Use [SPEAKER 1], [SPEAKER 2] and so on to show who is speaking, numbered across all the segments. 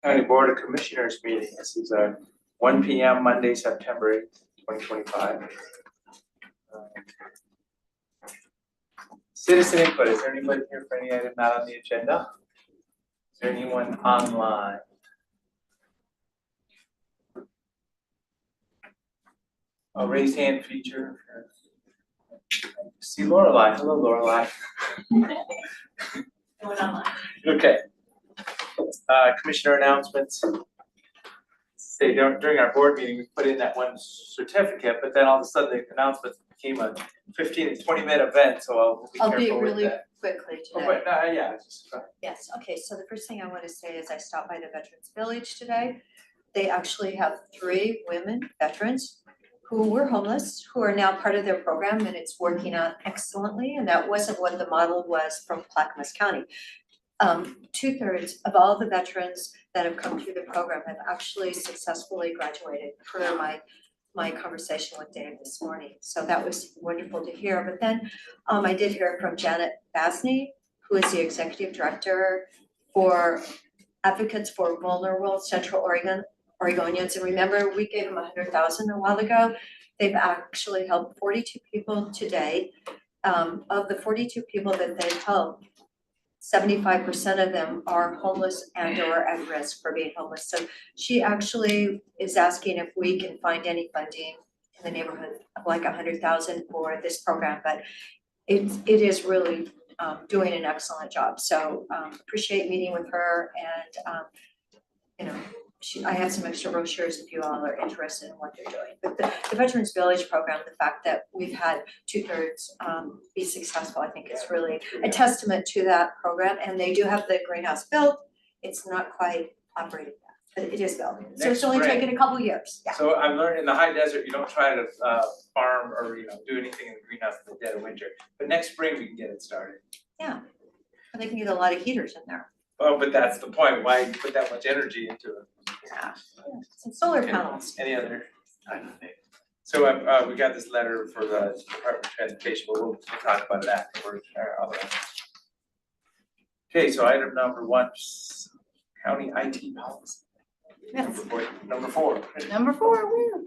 [SPEAKER 1] County Board of Commissioners meeting. This is a 1 p.m. Monday, September 8th, 2025. Citizen input. Is there anybody here for any item not on the agenda? Is there anyone online? A raise hand feature. See Lorelei. Hello, Lorelei. Okay. Commissioner announcements. Say during our board meeting, we put in that one certificate, but then all of a sudden the announcements became a 15 to 20 minute event. So I'll be careful
[SPEAKER 2] really
[SPEAKER 1] with that.
[SPEAKER 2] quickly today.
[SPEAKER 1] Oh, but yeah, just
[SPEAKER 2] Yes. Okay. So the first thing I want to say is I stopped by the Veterans Village today. They actually have 3 women veterans who were homeless, who are now part of their program, and it's working out excellently. And that wasn't what the model was from Clackamas County. 2/3 of all the veterans that have come through the program have actually successfully graduated per my conversation with Dave this morning. So that was wonderful to hear. But then I did hear from Janet Basney, who is the executive director for Advocates for Vulnerable Central Oregonians. And remember, we gave them $100,000 a while ago. They've actually helped 42 people to date. Of the 42 people that they've helped, 75% of them are homeless and or at risk for being homeless. So she actually is asking if we can find any funding in the neighborhood of like 100,000 for this program, but it is really doing an excellent job. So appreciate meeting with her, and you know, I have some extra brochures if you all are interested in what they're doing. But the Veterans Village program, the fact that we've had 2/3 be successful, I think is really a testament to that program. And they do have the greenhouse built. It's not quite operating yet, but it is built. So it's only taken a couple years. Yeah.
[SPEAKER 1] So I've learned in the high desert, you don't try to farm or do anything in the greenhouse in the dead of winter. But next spring we can get it started.
[SPEAKER 2] Yeah, and they can get a lot of heaters in there.
[SPEAKER 1] Oh, but that's the point. Why put that much energy into it?
[SPEAKER 2] Yeah, some solar panels.
[SPEAKER 1] Any other kind of thing? So we got this letter for the Department of Transportation, but we'll talk about that for our other. Okay, so item number 1, county IT policy.
[SPEAKER 3] Yes.
[SPEAKER 1] Number four.
[SPEAKER 3] Number 4, woo.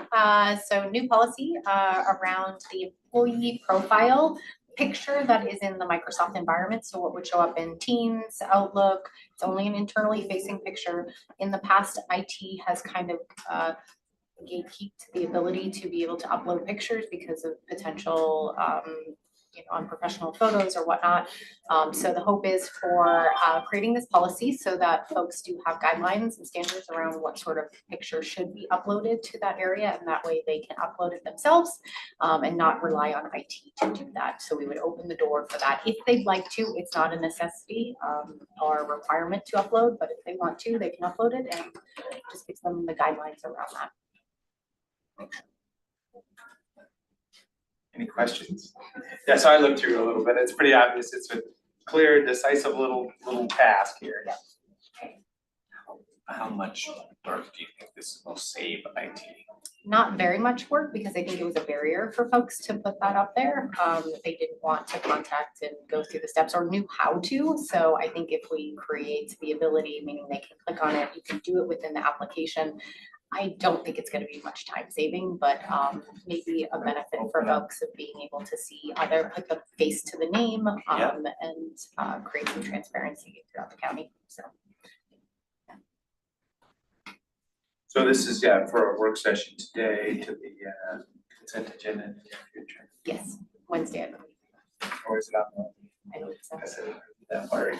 [SPEAKER 3] So new policy around the employee profile picture that is in the Microsoft environment. So what would show up in Teams, Outlook, it's only an internally facing picture. In the past, IT has kind of gatekeeped the ability to be able to upload pictures because of potential unprofessional photos or whatnot. So the hope is for creating this policy so that folks do have guidelines and standards around what sort of picture should be uploaded to that area, and that way they can upload it themselves and not rely on IT to do that. So we would open the door for that. If they'd like to, it's not a necessity or a requirement to upload, but if they want to, they can upload it, and just gives them the guidelines around that.
[SPEAKER 1] Any questions? Yeah, so I looked through a little bit. It's pretty obvious. It's a clear, decisive little task here.
[SPEAKER 4] How much work do you think this will save IT?
[SPEAKER 3] Not very much work, because I think it was a barrier for folks to put that up there. They didn't want to contact and go through the steps or knew how to. So I think if we create the ability, meaning they can click on it, you can do it within the application. I don't think it's going to be much time saving, but maybe a benefit for folks of being able to see either put the face to the name and create some transparency throughout the county.
[SPEAKER 1] So this is for a work session today to the consent agenda in the near future.
[SPEAKER 3] Yes, Wednesday, I believe.
[SPEAKER 1] Or is it on
[SPEAKER 3] I believe so.
[SPEAKER 1] that worry?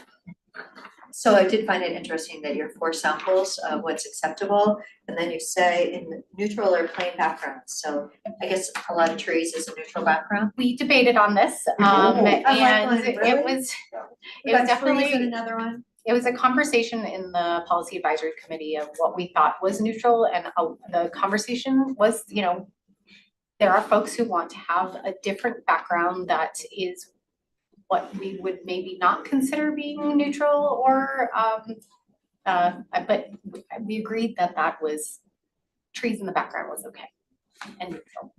[SPEAKER 2] So I did find it interesting that your 4 samples of what's acceptable, and then you say in neutral or plain backgrounds. So I guess a lot of trees is a neutral background.
[SPEAKER 3] We debated on this, and it was definitely
[SPEAKER 2] another one.
[SPEAKER 3] It was a conversation in the policy advisory committee of what we thought was neutral, and the conversation was, there are folks who want to have a different background that is what we would maybe not consider being neutral, or but we agreed that was trees in the background was okay and neutral.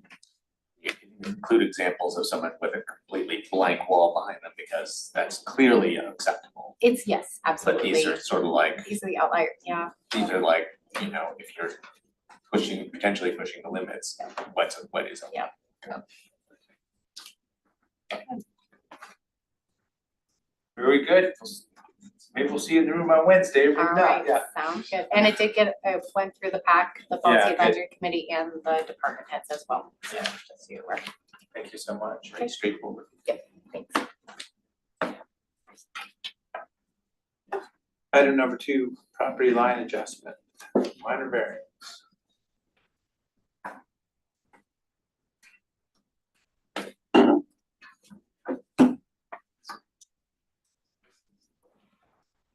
[SPEAKER 4] If you include examples of someone with a completely blank wall behind them, because that's clearly unacceptable.
[SPEAKER 3] It's, yes,
[SPEAKER 4] But
[SPEAKER 3] absolutely.
[SPEAKER 4] these are sort of like,
[SPEAKER 3] These are the outliers, yeah.
[SPEAKER 4] these are like, you know, if you're potentially pushing the limits, what is.
[SPEAKER 3] Yeah.
[SPEAKER 1] Very good. Maybe we'll see you in the room on Wednesday, if
[SPEAKER 3] All
[SPEAKER 1] not,
[SPEAKER 3] right,
[SPEAKER 1] yeah.
[SPEAKER 3] sounds good. And it did get, it went through the PAC, the
[SPEAKER 1] Yeah,
[SPEAKER 3] Policy
[SPEAKER 1] good.
[SPEAKER 3] Advisory Committee and the department heads as well. So
[SPEAKER 1] Yeah.
[SPEAKER 3] just so you're aware.
[SPEAKER 1] Thank you so much.
[SPEAKER 4] Very straightforward.
[SPEAKER 3] Thanks.
[SPEAKER 1] Item number 2, property line adjustment, minor variance.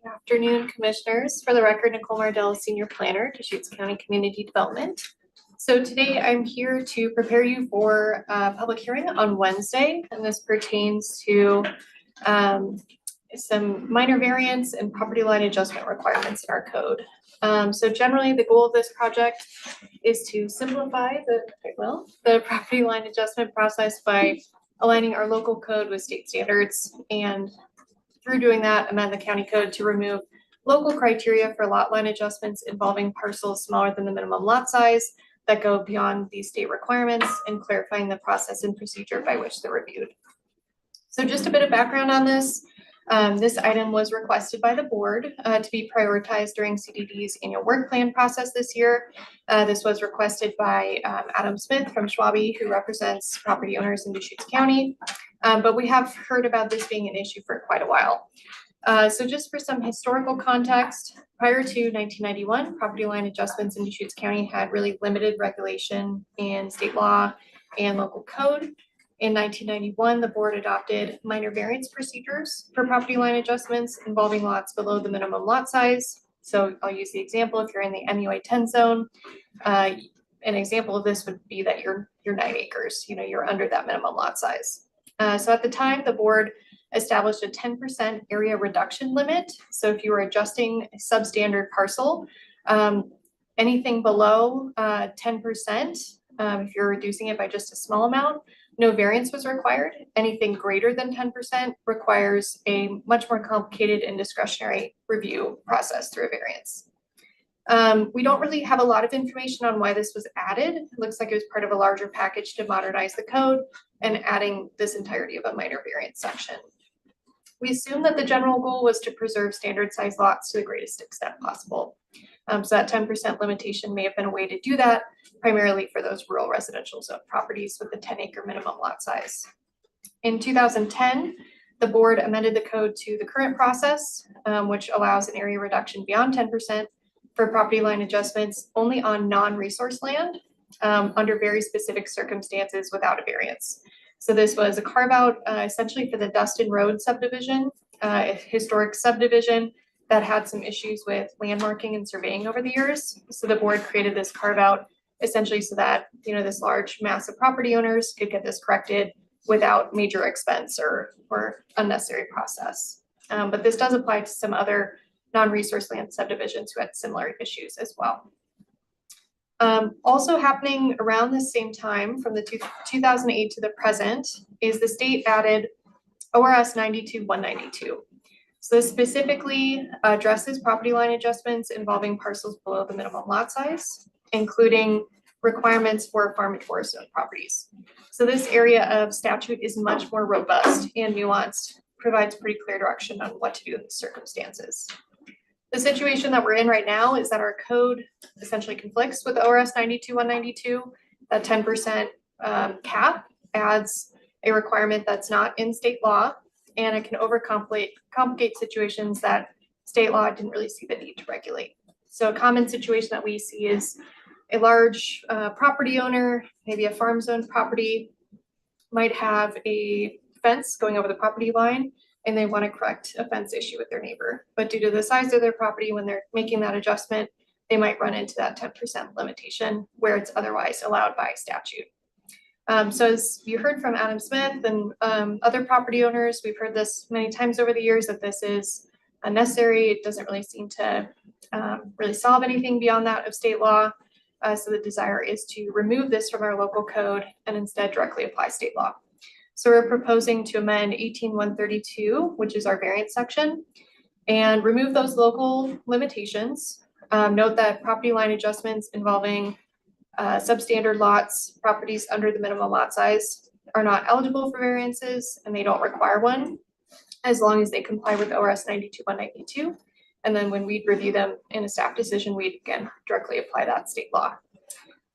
[SPEAKER 5] Good afternoon, Commissioners. For the record, Nicole Mardell, Senior Planner, Deschutes County Community Development. So today I'm here to prepare you for a public hearing on Wednesday, and this pertains to some minor variance and property line adjustment requirements in our code. So generally, the goal of this project is to simplify the property line adjustment process by aligning our local code with state standards, and through doing that, amend the county code to remove local criteria for lot line adjustments involving parcels smaller than the minimum lot size that go beyond these state requirements, and clarifying the process and procedure by which they're reviewed. So just a bit of background on this. This item was requested by the board to be prioritized during CDD's annual work plan process this year. This was requested by Adam Smith from Schwabe, who represents property owners in Deschutes County. But we have heard about this being an issue for quite a while. So just for some historical context, prior to 1991, property line adjustments in Deschutes County had really limited regulation in state law and local code. In 1991, the board adopted minor variance procedures for property line adjustments involving lots below the minimum lot size. So I'll use the example, if you're in the MUA 10 zone, an example of this would be that you're 9 acres, you're under that minimum lot size. So at the time, the board established a 10% area reduction limit. So if you were adjusting a substandard parcel, anything below 10%, if you're reducing it by just a small amount, no variance was required. Anything greater than 10% requires a much more complicated and discretionary review process through a variance. We don't really have a lot of information on why this was added. It looks like it was part of a larger package to modernize the code and adding this entirety of a minor variance section. We assume that the general goal was to preserve standard size lots to the greatest extent possible. So that 10% limitation may have been a way to do that, primarily for those rural residential zone properties with the 10-acre minimum lot size. In 2010, the board amended the code to the current process, which allows an area reduction beyond 10% for property line adjustments only on non-resource land under very specific circumstances without a variance. So this was a carve out essentially for the Dustin Road subdivision, a historic subdivision that had some issues with landmarking and surveying over the years. So the board created this carve out essentially so that, this large mass of property owners could get this corrected without major expense or unnecessary process. But this does apply to some other non-resource land subdivisions who had similar issues as well. Also happening around the same time from the 2008 to the present is the state added ORS 92-192. So this specifically addresses property line adjustments involving parcels below the minimum lot size, including requirements for farm and forest owned properties. So this area of statute is much more robust and nuanced, provides pretty clear direction on what to do in these circumstances. The situation that we're in right now is that our code essentially conflicts with ORS 92-192. That 10% cap adds a requirement that's not in state law, and it can complicate situations that state law didn't really see the need to regulate. So a common situation that we see is a large property owner, maybe a farm zone property, might have a fence going over the property line, and they want to correct a fence issue with their neighbor. But due to the size of their property, when they're making that adjustment, they might run into that 10% limitation where it's otherwise allowed by statute. So as you heard from Adam Smith and other property owners, we've heard this many times over the years that this is unnecessary. It doesn't really seem to really solve anything beyond that of state law. So the desire is to remove this from our local code and instead directly apply state law. So we're proposing to amend 18132, which is our variance section, and remove those local limitations. Note that property line adjustments involving substandard lots, properties under the minimum lot size are not eligible for variances and they don't require one as long as they comply with ORS 92-192. And then when we'd review them in a staff decision, we'd again directly apply that state law.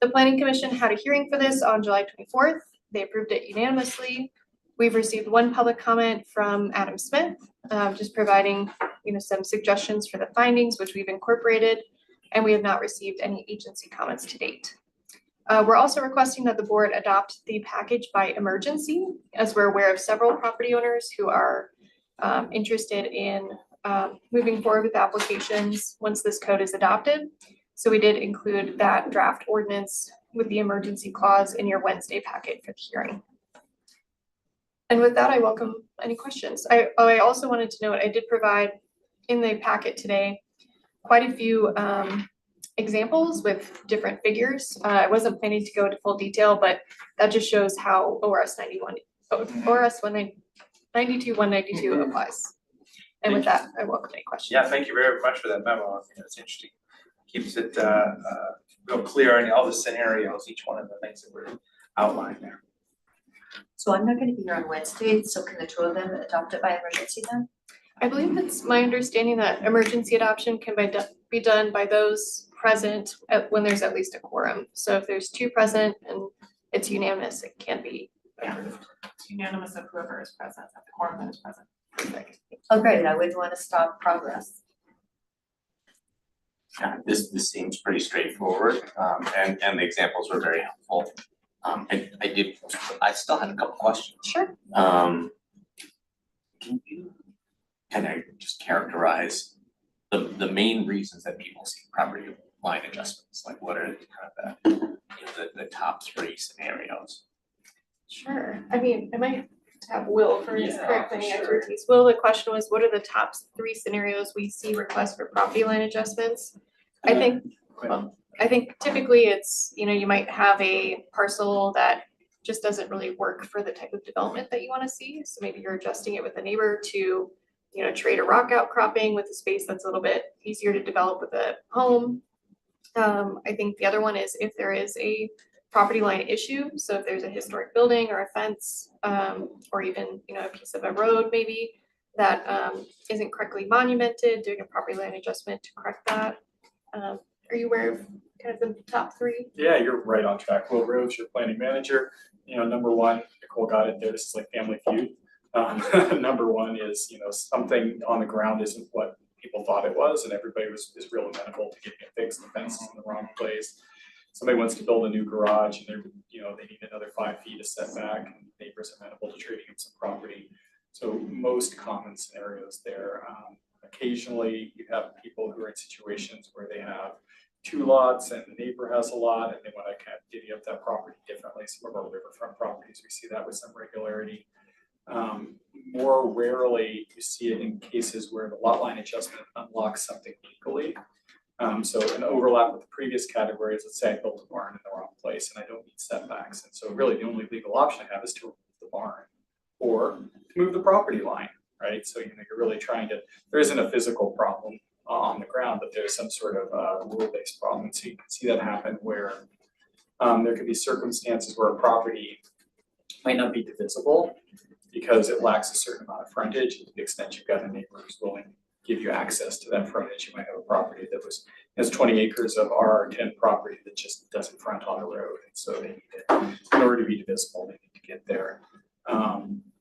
[SPEAKER 5] The Planning Commission had a hearing for this on July 24th. They approved it unanimously. We've received one public comment from Adam Smith, just providing some suggestions for the findings, which we've incorporated, and we have not received any agency comments to date. We're also requesting that the board adopt the package by emergency, as we're aware of several property owners who are interested in moving forward with applications once this code is adopted. So we did include that draft ordinance with the emergency clause in your Wednesday packet for the hearing. And with that, I welcome any questions. I also wanted to note, I did provide in the packet today quite a few examples with different figures. I wasn't planning to go into full detail, but that just shows how ORS 92-192 applies. And with that, I welcome any questions.
[SPEAKER 1] Yeah, thank you very much for that memo. I think that's interesting. Keeps it real clear in all the scenarios, each one of the things that were outlined there.
[SPEAKER 2] So I'm not gonna be here on Wednesday, so can the two of them adopt it by emergency then?
[SPEAKER 5] I believe it's my understanding that emergency adoption can be done by those present when there's at least a quorum. So if there's two present and it's unanimous, it can be approved.
[SPEAKER 6] It's unanimous of whoever is present, at the quorum that is present.
[SPEAKER 5] Perfect.
[SPEAKER 2] Oh, great, I wouldn't wanna stop progress.
[SPEAKER 4] Yeah, this seems pretty straightforward, and the examples were very helpful. I still had a couple questions.
[SPEAKER 5] Sure.
[SPEAKER 4] Can you kind of just characterize the main reasons that people see property line adjustments? Like what are kind of the top three scenarios?
[SPEAKER 5] Sure. I mean, I might have Will for his
[SPEAKER 4] Yeah,
[SPEAKER 5] correct planning
[SPEAKER 4] sure.
[SPEAKER 5] expertise. Will, the question was, what are the top three scenarios we see requests for property line adjustments? I think typically it's, you might have a parcel that just doesn't really work for the type of development that you want to see. So maybe you're adjusting it with a neighbor to, trade a rock outcropping with a space that's a little bit easier to develop with a home. I think the other one is if there is a property line issue. So if there's a historic building or a fence, or even, a piece of a road maybe that isn't correctly monumented, doing a property line adjustment to correct that. Are you aware of kind of the top three?
[SPEAKER 7] Yeah, you're right on track. Will Rhodes, your planning manager. Number one, Nicole got it there. This is like Family Feud. Number one is, something on the ground isn't what people thought it was, and everybody is real amenable to getting it fixed. The fence is in the wrong place. Somebody wants to build a new garage, and they need another 5 feet of setback, and neighbors amenable to trading in some property. So most common scenarios there. Occasionally, you have people who are in situations where they have 2 lots and the neighbor has a lot and they want to kind of divvy up that property differently. Some of our riverfront properties, we see that with some regularity. More rarely, you see it in cases where the lot line adjustment unlocks something legally. So an overlap with the previous category is, let's say I built a barn in the wrong place and I don't need setbacks. And so really the only legal option I have is to remove the barn or to move the property line, right? So, you're really trying to, there isn't a physical problem on the ground, but there's some sort of rule-based problem. So you can see that happen where there could be circumstances where a property might not be divisible because it lacks a certain amount of frontage. To the extent you've got a neighbor who's willing to give you access to that frontage, you might have a property that has 20 acres of R10 property that just doesn't front on a road. And so they need it, in order to be divisible, they need to get there.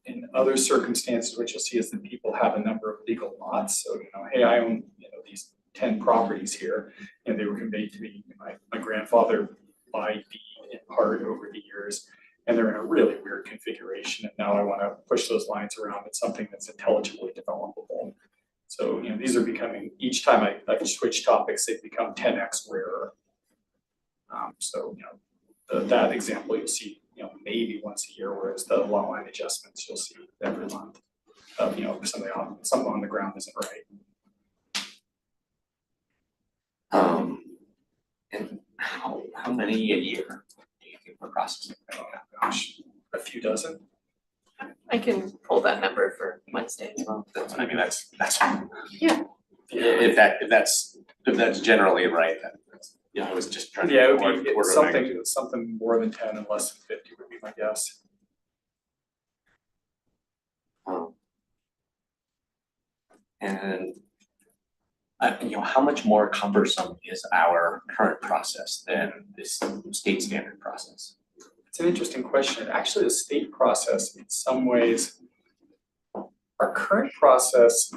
[SPEAKER 7] In other circumstances, what you'll see is that people have a number of legal lots. So, hey, I own, these 10 properties here, and they were conveyed to me, my grandfather by deed in part over the years, and they're in a really weird configuration. And now I want to push those lines around with something that's intelligibly developable. So, these are becoming, each time I switch topics, they become 10x rarer. That example you'll see, maybe once a year, whereas the lot line adjustments you'll see every month. Something on the ground isn't right.
[SPEAKER 4] And how many a year do you think we're processing right now?
[SPEAKER 7] Gosh, a few dozen.
[SPEAKER 5] I can pull that number for Wednesday as well.
[SPEAKER 4] That's, I mean, that's,
[SPEAKER 5] Yeah.
[SPEAKER 4] if that's generally right, that's, yeah, I was just trying to.
[SPEAKER 7] Yeah, it
[SPEAKER 4] order
[SPEAKER 7] would be
[SPEAKER 4] of
[SPEAKER 7] something,
[SPEAKER 4] magnitude.
[SPEAKER 7] something more than 10 and less than 50 would be my guess.
[SPEAKER 4] And how much more cumbersome is our current process than this state standard process?
[SPEAKER 7] It's an interesting question. Actually, the state process, in some ways, our current process,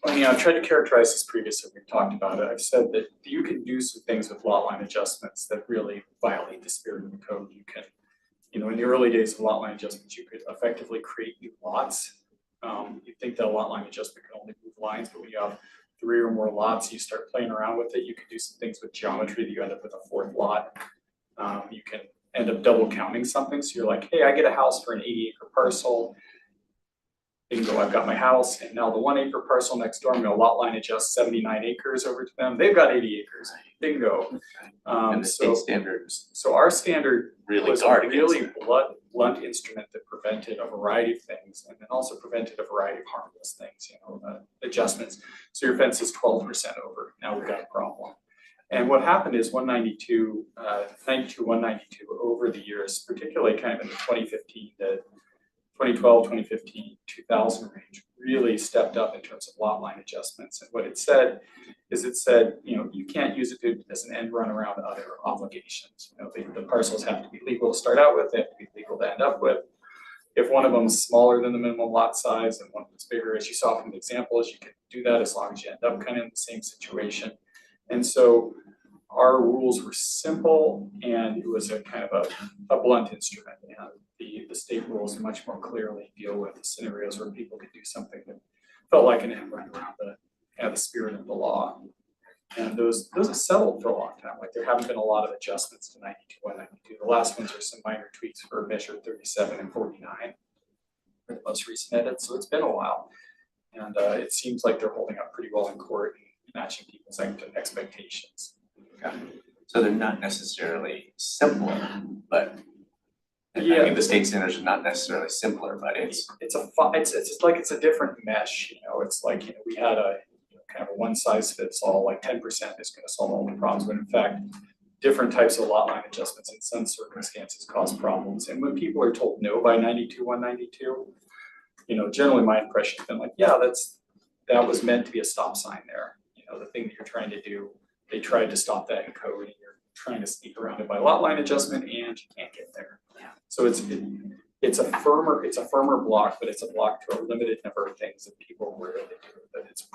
[SPEAKER 7] I've tried to characterize this previously, we've talked about it. I've said that you can do some things with lot line adjustments that really violate the spirit of the code. You can, in the early days of lot line adjustments, you could effectively create new lots. You'd think that a lot line adjustment could only move lines, but when you have 3 or more lots, you start playing around with it. You can do some things with geometry that you end up with a 4th lot. You can end up double counting something. So you're like, hey, I get a house for an 80-acre parcel. Bingo, I've got my house. And now the 1-acre parcel next door, I'm gonna lot line adjust 79 acres over to them. They've got 80 acres. Bingo.
[SPEAKER 4] And the state standards
[SPEAKER 7] So our standard
[SPEAKER 4] really
[SPEAKER 7] was a
[SPEAKER 4] guard against
[SPEAKER 7] really
[SPEAKER 4] it.
[SPEAKER 7] blunt instrument that prevented a variety of things, and then also prevented a variety of harmless things, adjustments. So your fence is 12% over. Now we've got a problem. And what happened is 192, 192 over the years, particularly kind of in the 2015 to 2012, 2015, 2000 range, really stepped up in terms of lot line adjustments. And what it said is you can't use it as an end run around other obligations. The parcels have to be legal to start out with, they have to be legal to end up with. If one of them is smaller than the minimum lot size and one that's bigger, as you saw from the examples, you can do that as long as you end up kind of in the same situation. And so our rules were simple, and it was a kind of a blunt instrument. And the state rules much more clearly deal with the scenarios where people could do something that felt like an end run around the spirit of the law. And those have settled for a long time. Like there haven't been a lot of adjustments to 92 and 92. The last ones are some minor tweaks for measure 37 and 49 for the most recent edits. So it's been a while. And it seems like they're holding up pretty well in court and matching people's expectations.
[SPEAKER 4] So they're not necessarily simpler, but I
[SPEAKER 7] Yeah.
[SPEAKER 4] mean, the state standards are not necessarily simpler, but it's
[SPEAKER 7] It's like it's a different mesh. It's like we had a kind of a one size fits all, like 10% is going to solve all the problems, but in fact, different types of lot line adjustments in some circumstances cause problems. And when people are told no by 92, 192, generally my impression has been like, yeah, that was meant to be a stop sign there. The thing that you're trying to do, they tried to stop that in code, and you're trying to sneak around it by lot line adjustment, and you can't get there. So it's a firmer block, but it's a block to a limited number of things that people rarely do. But it's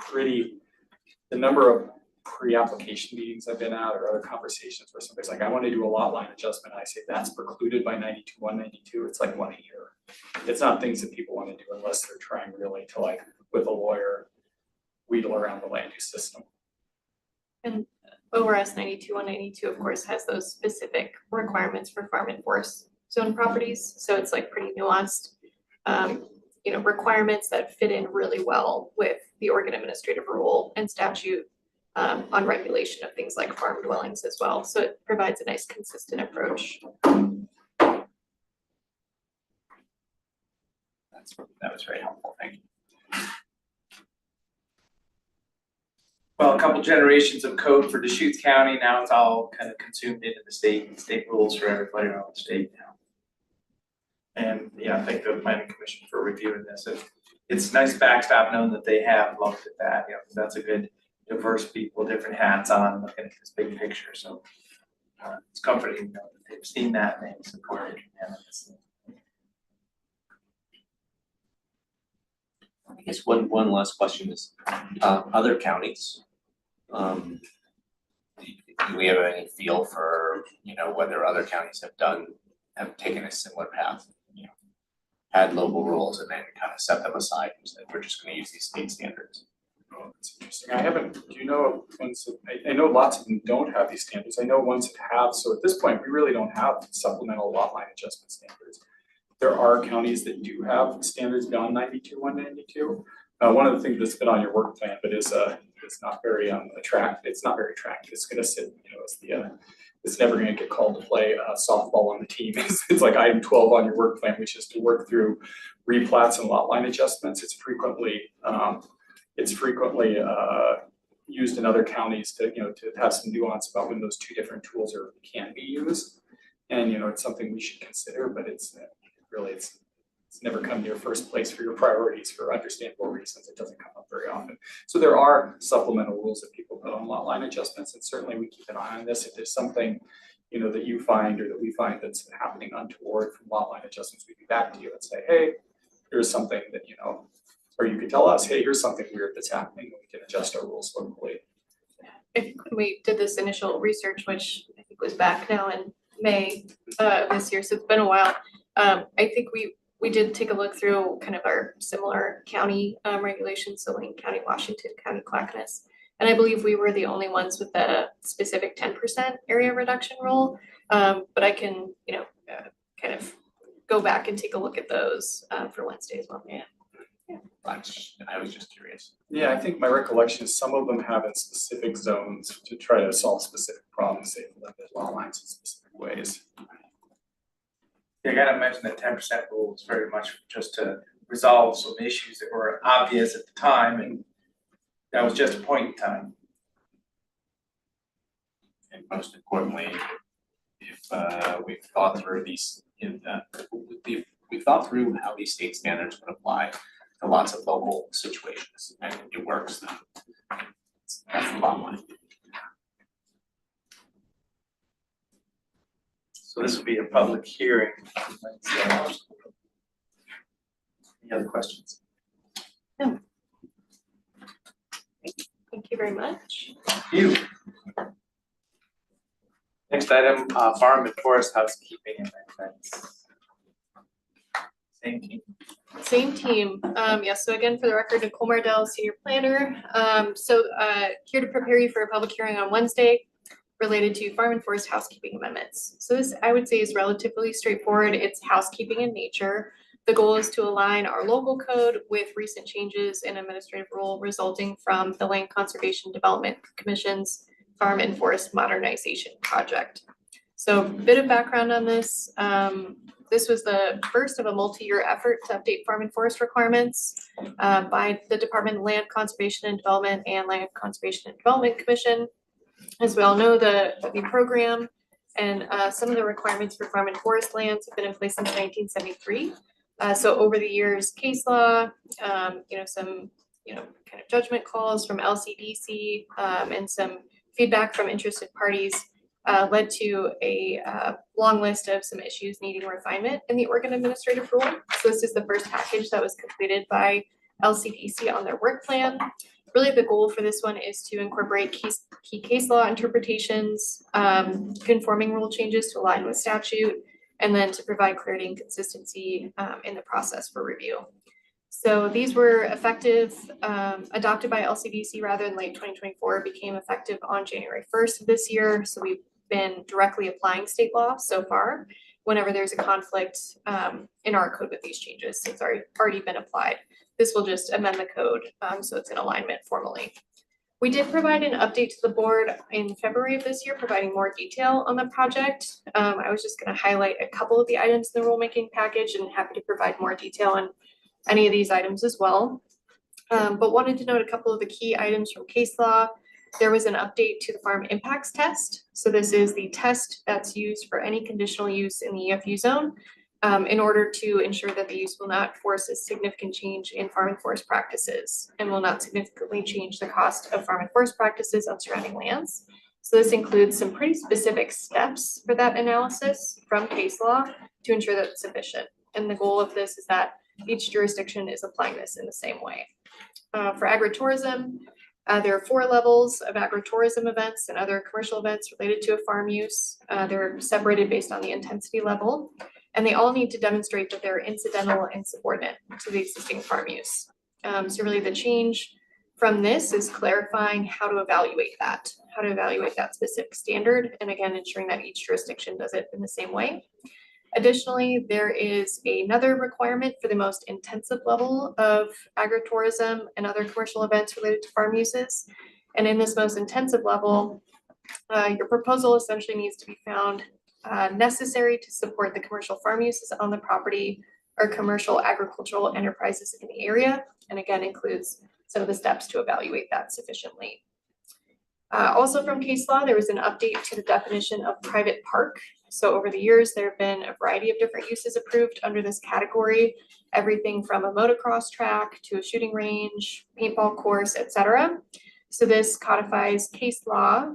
[SPEAKER 7] the number of pre-application meetings I've been at or other conversations where somebody's like, I want to do a lot line adjustment. I say that's precluded by 92, 192. It's like one a year. It's not things that people want to do unless they're trying really to, like, with a lawyer, wheedle around the land use system.
[SPEAKER 5] And ORS 92, 192, of course, has those specific requirements for farm and forest zone properties. So it's like pretty nuanced, requirements that fit in really well with the Oregon Administrative Rule and statute on regulation of things like farm dwellings as well. So it provides a nice consistent approach.
[SPEAKER 4] that was very helpful. Thank you.
[SPEAKER 1] Well, a couple generations of code for Deschutes County, now it's all kind of consumed into the state rules for everybody around the state now. And yeah, thank the planning commission for reviewing this. It's nice backstop knowing that they have looked at that, that's a good diverse people, different hats on, looking at this big picture, so it's comforting to know that they've seen that and they've supported unanimously.
[SPEAKER 4] I guess one last question is, other counties, do we have any feel for, whether other counties have taken a similar path, had local rules and then kind of set them aside and said, we're just gonna use these state standards?
[SPEAKER 7] Oh, that's interesting. Do you know of ones that, I know lots of them don't have these standards. I know ones that have, so at this point, we really don't have supplemental lot line adjustment standards. There are counties that do have standards beyond 92, 192. One of the things that's been on your work plan, but it's not very attractive. It's not very attractive. It's going to sit, as it's never gonna get called to play softball on the team. It's like item 12 on your work plan, which is to work through replats and lot line adjustments. It's frequently used in other counties to, to have some nuance about when those two different tools can be used. And, it's something we should consider, but it's never come near first place for your priorities for understandable reasons. It doesn't come up very often. So there are supplemental rules that people put on lot line adjustments, and certainly we keep an eye on this. If there's something, that you find or that we find that's happening untoward from lot line adjustments, we'd be back to you and say, hey, here's something that, or you could tell us, hey, here's something weird that's happening, and we can adjust our rules locally.
[SPEAKER 5] If we did this initial research, which I think was back now in May of this year, so it's been a while. I think we did take a look through kind of our similar county regulations, so Lane County, Washington County, Clackamas. And I believe we were the only ones with the specific 10% area reduction rule. But I can, kind of go back and take a look at those for Wednesday as well. Yeah.
[SPEAKER 4] I was just curious.
[SPEAKER 7] Yeah, I think my recollection is some of them have in specific zones to try to solve specific problems, say limited lot lines in specific ways.
[SPEAKER 1] I gotta mention that 10% rule is very much just to resolve some issues that were obvious at the time, and that was just a point in time.
[SPEAKER 4] And most importantly, if we've thought through we've thought through how these state standards would apply to lots of local situations, and it works, then that's the bottom line.
[SPEAKER 1] So this will be a public hearing. Any other questions?
[SPEAKER 5] Thank you very much.
[SPEAKER 1] Thank you. Next item, farm and forest housekeeping amendments. Same team.
[SPEAKER 5] Same team. Yes, so again, for the record, Nicole Mardell, Senior Planner. Here to prepare you for a public hearing on Wednesday related to farm and forest housekeeping amendments. So this, I would say, is relatively straightforward. It's housekeeping in nature. The goal is to align our local code with recent changes in administrative rule resulting from the Land Conservation Development Commission's Farm and Forest Modernization Project. So a bit of background on this. This was the first of a multi-year effort to update farm and forest requirements by the Department of Land Conservation and Development and Land Conservation and Development Commission. As we all know, the program and some of the requirements for farm and forest lands have been in place since 1973. So over the years, case law, some, kind of judgment calls from LCDC and some feedback from interested parties led to a long list of some issues needing refinement in the Oregon Administrative Rule. So this is the first package that was completed by LCDC on their work plan. Really, the goal for this one is to incorporate key case law interpretations, conforming rule changes to align with statute, and then to provide clarity and consistency in the process for review. So these were effective, adopted by LCDC rather in late 2024, became effective on January 1st of this year. So we've been directly applying state law so far whenever there's a conflict in our code with these changes. So it's already been applied. This will just amend the code so it's in alignment formally. We did provide an update to the board in February of this year, providing more detail on the project. I was just going to highlight a couple of the items in the rulemaking package and happy to provide more detail on any of these items as well. But wanted to note a couple of the key items from case law. There was an update to the farm impacts test. So this is the test that's used for any conditional use in the EFU zone in order to ensure that the use will not force a significant change in farm and forest practices and will not significantly change the cost of farm and forest practices on surrounding lands. So this includes some pretty specific steps for that analysis from case law to ensure that it's sufficient. And the goal of this is that each jurisdiction is applying this in the same way. For agritourism, there are 4 levels of agritourism events and other commercial events related to a farm use. They're separated based on the intensity level, and they all need to demonstrate that they're incidental and subordinate to the existing farm use. So really the change from this is clarifying how to evaluate that specific standard, and again, ensuring that each jurisdiction does it in the same way. Additionally, there is another requirement for the most intensive level of agritourism and other commercial events related to farm uses. And in this most intensive level, Your proposal essentially needs to be found necessary to support the commercial farm uses on the property or commercial agricultural enterprises in the area, and again includes some of the steps to evaluate that sufficiently. Also from case law, there was an update to the definition of private park. So over the years, there have been a variety of different uses approved under this category, everything from a motocross track to a shooting range, paintball course, etc. So this codifies case law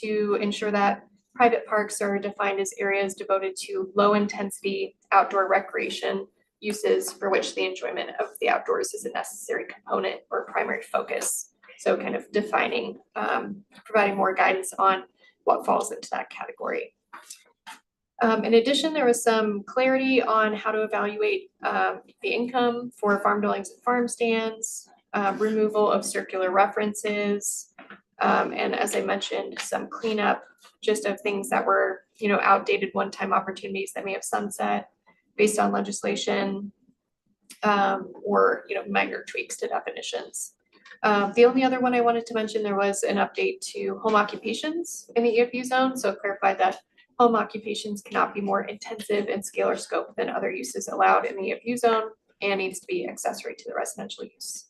[SPEAKER 5] to ensure that private parks are defined as areas devoted to low intensity outdoor recreation uses for which the enjoyment of the outdoors is a necessary component or primary focus. So kind of defining, providing more guidance on what falls into that category. In addition, there was some clarity on how to evaluate the income for farm dwellings and farm stands, removal of circular references, and as I mentioned, some cleanup just of things that were, outdated one-time opportunities that may have sunset based on legislation, or, minor tweaks to definitions. The only other one I wanted to mention, there was an update to home occupations in the EFU zone, so clarify that home occupations cannot be more intensive in scale or scope than other uses allowed in the EFU zone and needs to be accessory to the residential use.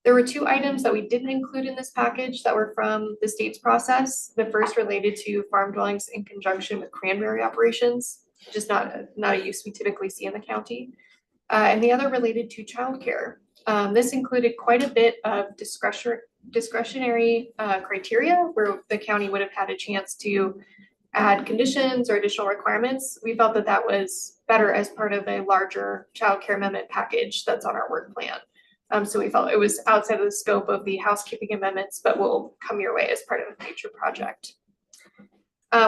[SPEAKER 5] There were two items that we didn't include in this package that were from the state's process. The first related to farm dwellings in conjunction with cranberry operations, which is not a use we typically see in the county. And the other related to childcare. This included quite a bit of discretionary criteria where the county would have had a chance to add conditions or additional requirements. We felt that that was better as part of a larger childcare amendment package that's on our work plan. So we felt it was outside of the scope of the housekeeping amendments, but will come your way as part of a future project.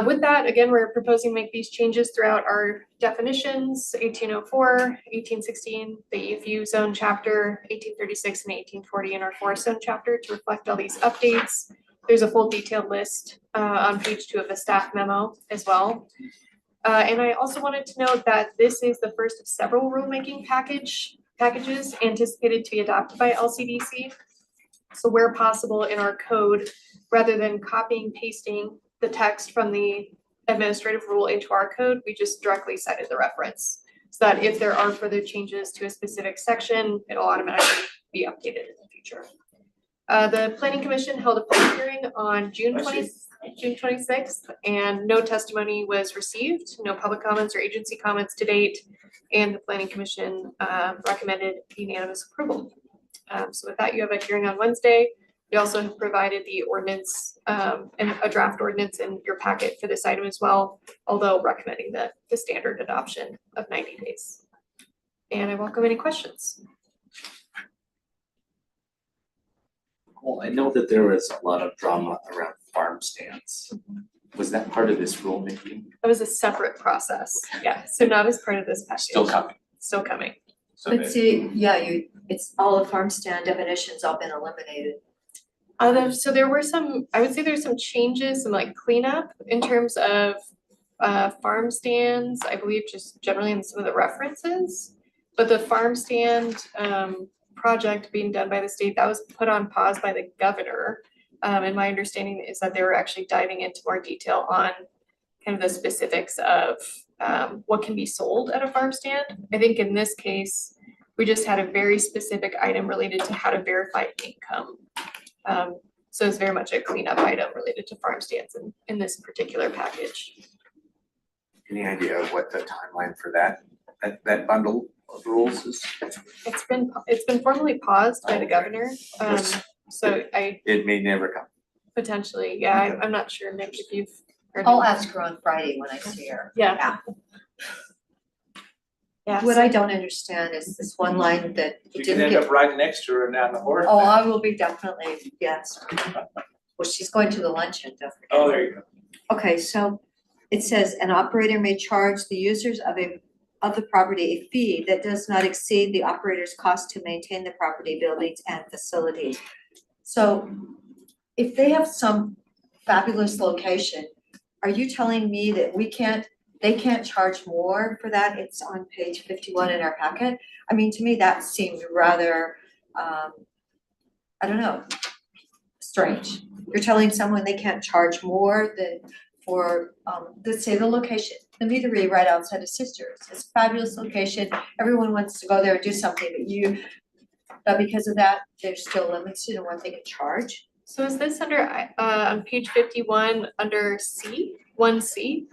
[SPEAKER 5] With that, again, we're proposing to make these changes throughout our definitions, 1804, 1816, the EFU zone chapter, 1836 and 1840 in our forest zone chapter to reflect all these updates. There's a full detailed list on page 2 of the staff memo as well. And I also wanted to note that this is the first of several rulemaking packages anticipated to be adopted by LCDC. So where possible in our code, rather than copying, pasting the text from the administrative rule into our code, we just directly cited the reference so that if there are further changes to a specific section, it'll automatically be updated in the future. The Planning Commission held a public hearing on June 26th, and no testimony was received, no public comments or agency comments to date, and the Planning Commission recommended unanimous approval. So with that, you have a hearing on Wednesday. We also have provided the ordinance and a draft ordinance in your packet for this item as well, although recommending the standard adoption of 90 days. And I welcome any questions.
[SPEAKER 4] Well, I know that there was a lot of drama around farm stands. Was that part of this rulemaking?
[SPEAKER 5] That was a separate process. Yeah, so not as part of this package.
[SPEAKER 4] Still coming.
[SPEAKER 5] Still coming.
[SPEAKER 4] So
[SPEAKER 2] But
[SPEAKER 4] that-
[SPEAKER 2] see, it's all the farm stand definitions all been eliminated.
[SPEAKER 5] So there were some, I would say there's some changes, some like cleanup in terms of farm stands, I believe just generally in some of the references. But the farm stand project being done by the state, that was put on pause by the governor. And my understanding is that they were actually diving into more detail on kind of the specifics of what can be sold at a farm stand. I think in this case, we just had a very specific item related to how to verify income. So it's very much a cleanup item related to farm stands in this particular package.
[SPEAKER 4] Any idea of what the timeline for that bundle of rules is?
[SPEAKER 5] It's been formally paused by the governor. So
[SPEAKER 4] It may never come.
[SPEAKER 5] potentially, yeah, I'm not sure, Nick, if you've heard.
[SPEAKER 2] I'll ask her on Friday when I see her.
[SPEAKER 5] Yeah. Yeah.
[SPEAKER 2] What I don't understand is this one line that
[SPEAKER 1] You can
[SPEAKER 2] didn't
[SPEAKER 1] end
[SPEAKER 2] get,
[SPEAKER 1] up riding next to her and down the horse.
[SPEAKER 2] oh, I will be definitely, yes. Well, she's going to the luncheon, don't forget.
[SPEAKER 1] Oh, there you go.
[SPEAKER 2] Okay, so it says an operator may charge the users of the property a fee that does not exceed the operator's cost to maintain the property, buildings and facilities. So if they have some fabulous location, are you telling me that they can't charge more for that? It's on page 51 in our packet. I mean, to me, that seemed rather, I don't know, strange. you're telling someone they can't charge more than for, let's say the location, the meadery right outside of Sisters. It's a fabulous location, everyone wants to go there and do something, but because of that, they're still limited in what they can charge.
[SPEAKER 5] So is this under, on page 51, under C, 1C?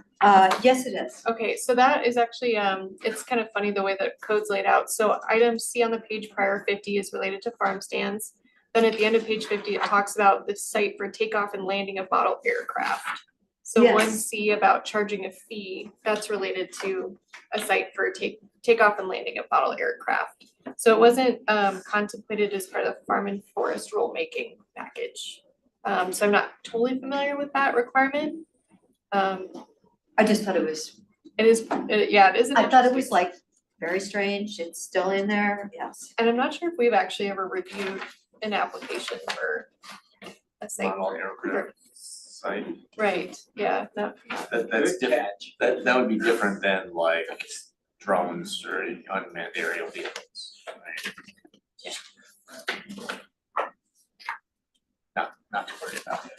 [SPEAKER 2] Yes, it is.
[SPEAKER 5] Okay, so that is actually, it's kind of funny the way that code's laid out. So item C on the page prior 50 is related to farm stands. Then at the end of page 50, it talks about the site for takeoff and landing of model aircraft. So
[SPEAKER 2] Yes.
[SPEAKER 5] 1C about charging a fee, that's related to a site for takeoff and landing of model aircraft. So it wasn't contemplated as part of the farm and forest rulemaking package. So I'm not totally familiar with that requirement.
[SPEAKER 2] I just thought it was,
[SPEAKER 5] It is, yeah, it is an
[SPEAKER 2] I thought it
[SPEAKER 5] interesting-
[SPEAKER 2] was like very strange, it's still in there, yes.
[SPEAKER 5] And I'm not sure if we've actually ever reviewed an application for a site.
[SPEAKER 4] Model aircraft site,
[SPEAKER 5] Right, yeah, no,
[SPEAKER 4] that's
[SPEAKER 1] Good
[SPEAKER 4] different,
[SPEAKER 1] catch.
[SPEAKER 4] that would be different than like drones or unmanned aerial vehicles, right? Not to worry about it.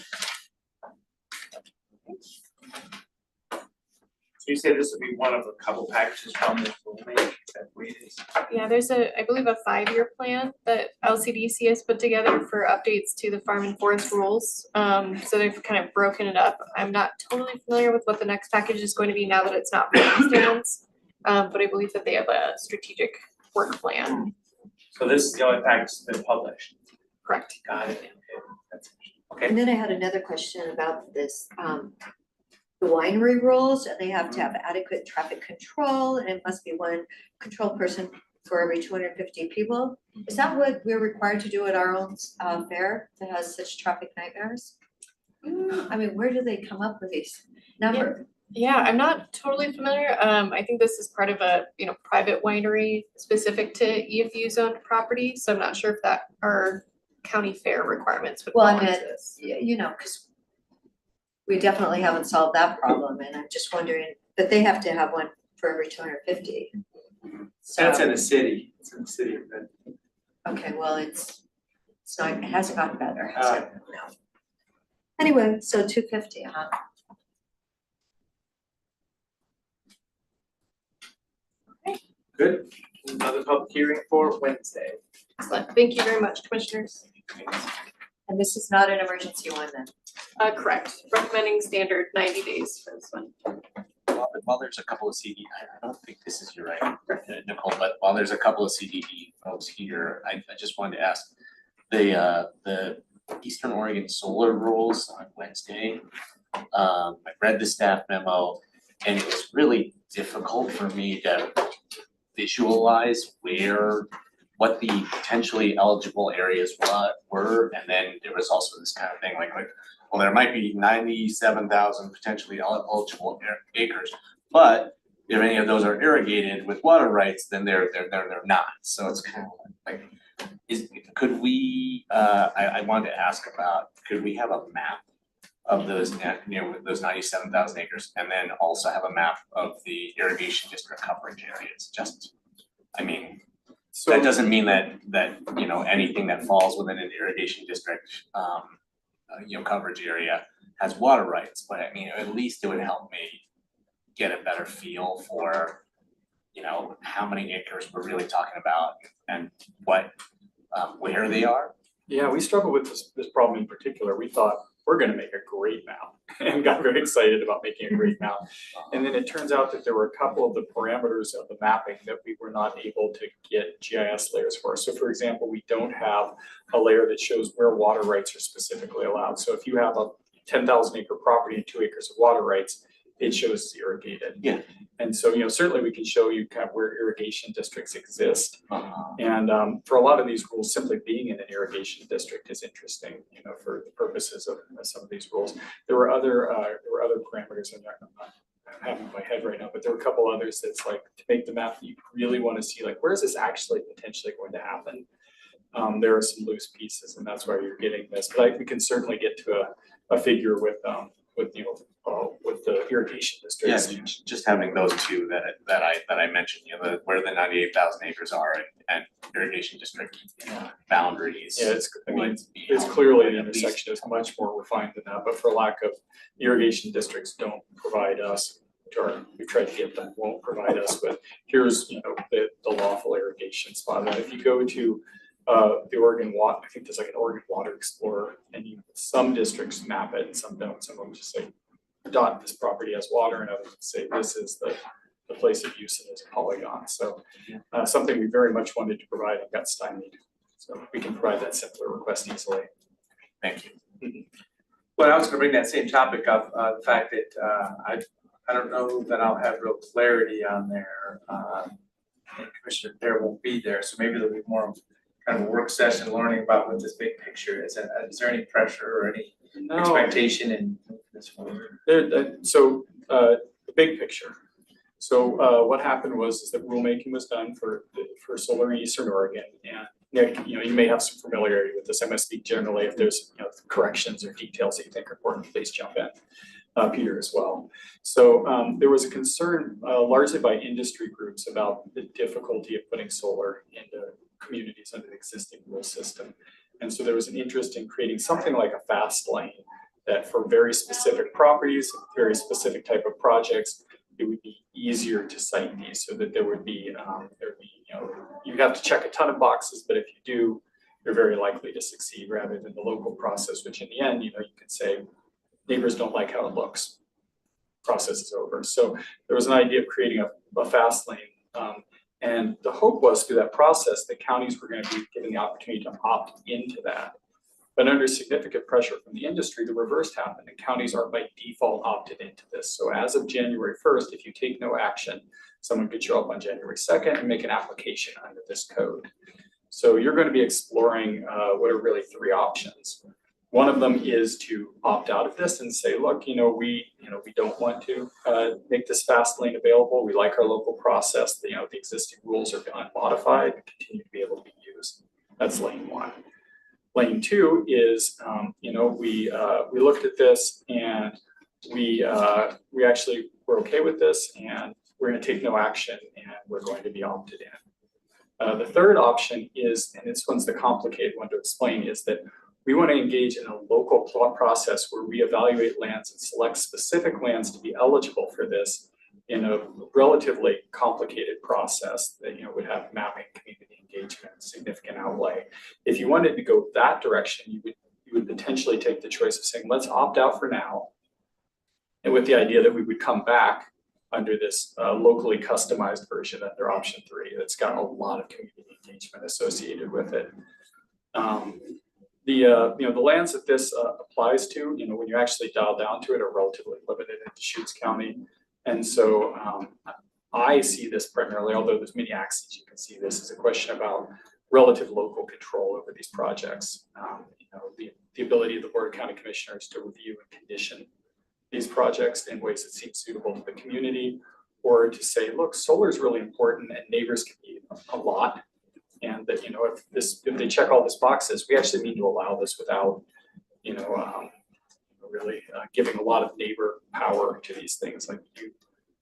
[SPEAKER 1] So you say this would be one of a couple packages from this rulemaking, that way it is.
[SPEAKER 5] yeah, there's I believe a 5-year plan that LCDC has put together for updates to the farm and forest rules. So they've kind of broken it up. I'm not totally familiar with what the next package is going to be now that it's not farm stands. But I believe that they have a strategic work plan,
[SPEAKER 1] So this is the only package that's been published.
[SPEAKER 5] correct?
[SPEAKER 1] Got it. Okay, that's okay.
[SPEAKER 2] And then I had another question about this, the winery rules, and they have to have adequate traffic control, and it must be one control person for every 250 people. Is that what we're required to do at our own fair that has such traffic nightmares? I mean, where do they come up with these numbers?
[SPEAKER 5] Yeah, I'm not totally familiar. I think this is part of a, private winery specific to EFU zoned property, so I'm not sure if that our county fair requirements would
[SPEAKER 2] Well, I
[SPEAKER 5] fall into
[SPEAKER 2] meant,
[SPEAKER 5] this.
[SPEAKER 2] because we definitely haven't solved that problem, and I'm just wondering, but they have to have one for every 250. So,
[SPEAKER 1] That's in the city, it's in the city of Benton.
[SPEAKER 2] okay, well, it's not, it hasn't gotten better, has
[SPEAKER 1] Uh,
[SPEAKER 2] it? No. Anyway, so 250, huh?
[SPEAKER 1] Good, another public hearing for Wednesday.
[SPEAKER 5] Excellent. Thank you very much, commissioners.
[SPEAKER 2] And this is not an emergency one then?
[SPEAKER 5] Correct. Recommending standard 90 days for this one.
[SPEAKER 4] While there's a couple of I don't think this is your right, Nicole, but while there's a couple of CDD folks here, I just wanted to ask, the Eastern Oregon solar rules on Wednesday, I read the staff memo, and it was really difficult for me to visualize what the potentially eligible areas were, and then there was also this kind of thing like, well, there might be 97,000 potentially eligible acres, but if any of those are irrigated with water rights, then they're not. So it's kind of like, could we, I wanted to ask about, could we have a map of those, with those 97,000 acres, and then also have a map of the irrigation district coverage areas? That doesn't mean that anything that falls within an irrigation district, coverage area has water rights, but at least it would help me get a better feel for, how many acres we're really talking about and where they are.
[SPEAKER 7] Yeah, we struggled with this problem in particular. We thought we're gonna make a great map and got very excited about making a great map. And then it turns out that there were a couple of the parameters of the mapping that we were not able to get GIS layers for. So for example, we don't have a layer that shows where water rights are specifically allowed. So if you have a 10,000 acre property and 2 acres of water rights, it shows it's irrigated.
[SPEAKER 4] Yeah.
[SPEAKER 7] And so, certainly we can show you kind of where irrigation districts exist. And for a lot of these rules, simply being in an irrigation district is interesting, for the purposes of some of these rules. There were other parameters in there. I'm not having in my head right now, but there were a couple others that's like to make the map that you really want to see, like where is this actually potentially going to happen? There are some loose pieces, and that's why you're getting this. But we can certainly get to a figure with with the irrigation
[SPEAKER 4] Yes,
[SPEAKER 7] districts.
[SPEAKER 4] just having those two that I mentioned, where the 98,000 acres are and irrigation district boundaries.
[SPEAKER 7] Yeah, I mean,
[SPEAKER 4] would be
[SPEAKER 7] it's
[SPEAKER 4] helpful,
[SPEAKER 7] clearly
[SPEAKER 4] and
[SPEAKER 7] the
[SPEAKER 4] at least-
[SPEAKER 7] intersection is much more refined than that, but for lack of, irrigation districts don't provide us, or we tried to get them, won't provide us with, here's, the lawful irrigation spot. And if you go to the Oregon I think there's like an Oregon Water Explorer, and some districts map it and some don't. Some of them just say, dot this property has water, and others say this is the place of use and is a polygon. So something we very much wanted to provide and got stymied. So we can provide that simpler request easily.
[SPEAKER 4] Thank you.
[SPEAKER 1] Well, I was gonna bring that same topic up, the fact that I don't know that I'll have real clarity on there. And Commissioner Dare won't be there, so maybe there'll be more kind of a work session learning about what this big picture is. Is there any pressure or any expectation in this forward?
[SPEAKER 7] So the big picture. So what happened is that rulemaking was done for solar in Eastern Oregon, and Nick, you may have some familiarity with this. I'm gonna speak generally. If there's corrections or details that you think are important, please jump in. Peter as well. So there was a concern largely by industry groups about the difficulty of putting solar into communities under the existing rule system. And so there was an interest in creating something like a fast lane that for very specific properties, very specific type of projects, it would be easier to site these so that there would be, you'd have to check a ton of boxes, but if you do, you're very likely to succeed rather than the local process, which in the end, you can say, neighbors don't like how it looks. Process is over. So there was an idea of creating a fast lane. And the hope was through that process, the counties were going to be given the opportunity to opt into that. But under significant pressure from the industry, the reverse happened, and counties are by default opted into this. So as of January 1st, if you take no action, someone could show up on January 2nd and make an application under this code. So you're going to be exploring what are really three options. One of them is to opt out of this and say, look, we don't want to make this fast lane available. We like our local process. The existing rules are unmodified and continue to be able to be used. That's lane one. Lane two is, we looked at this and we actually were okay with this, and we're going to take no action and we're going to be opted in. The third option is, and this one's the complicated one to explain, is that we want to engage in a local process where we evaluate lands and select specific lands to be eligible for this in a relatively complicated process that would have mapping, community engagement, significant outlay. If you wanted to go that direction, you would potentially take the choice of saying, let's opt out for now, and with the idea that we would come back under this locally customized version under option 3 that's got a lot of community engagement associated with it. The lands that this applies to, when you actually dial down to it, are relatively limited in Deschutes County. And so I see this primarily, although there's many axes you can see this, as a question about relative local control over these projects. The ability of the Board of County Commissioners to review and condition these projects in ways that seem suitable to the community, or to say, look, solar is really important and neighbors can be a lot. And that, if they check all these boxes, we actually need to allow this without, really giving a lot of neighbor power to these things. Like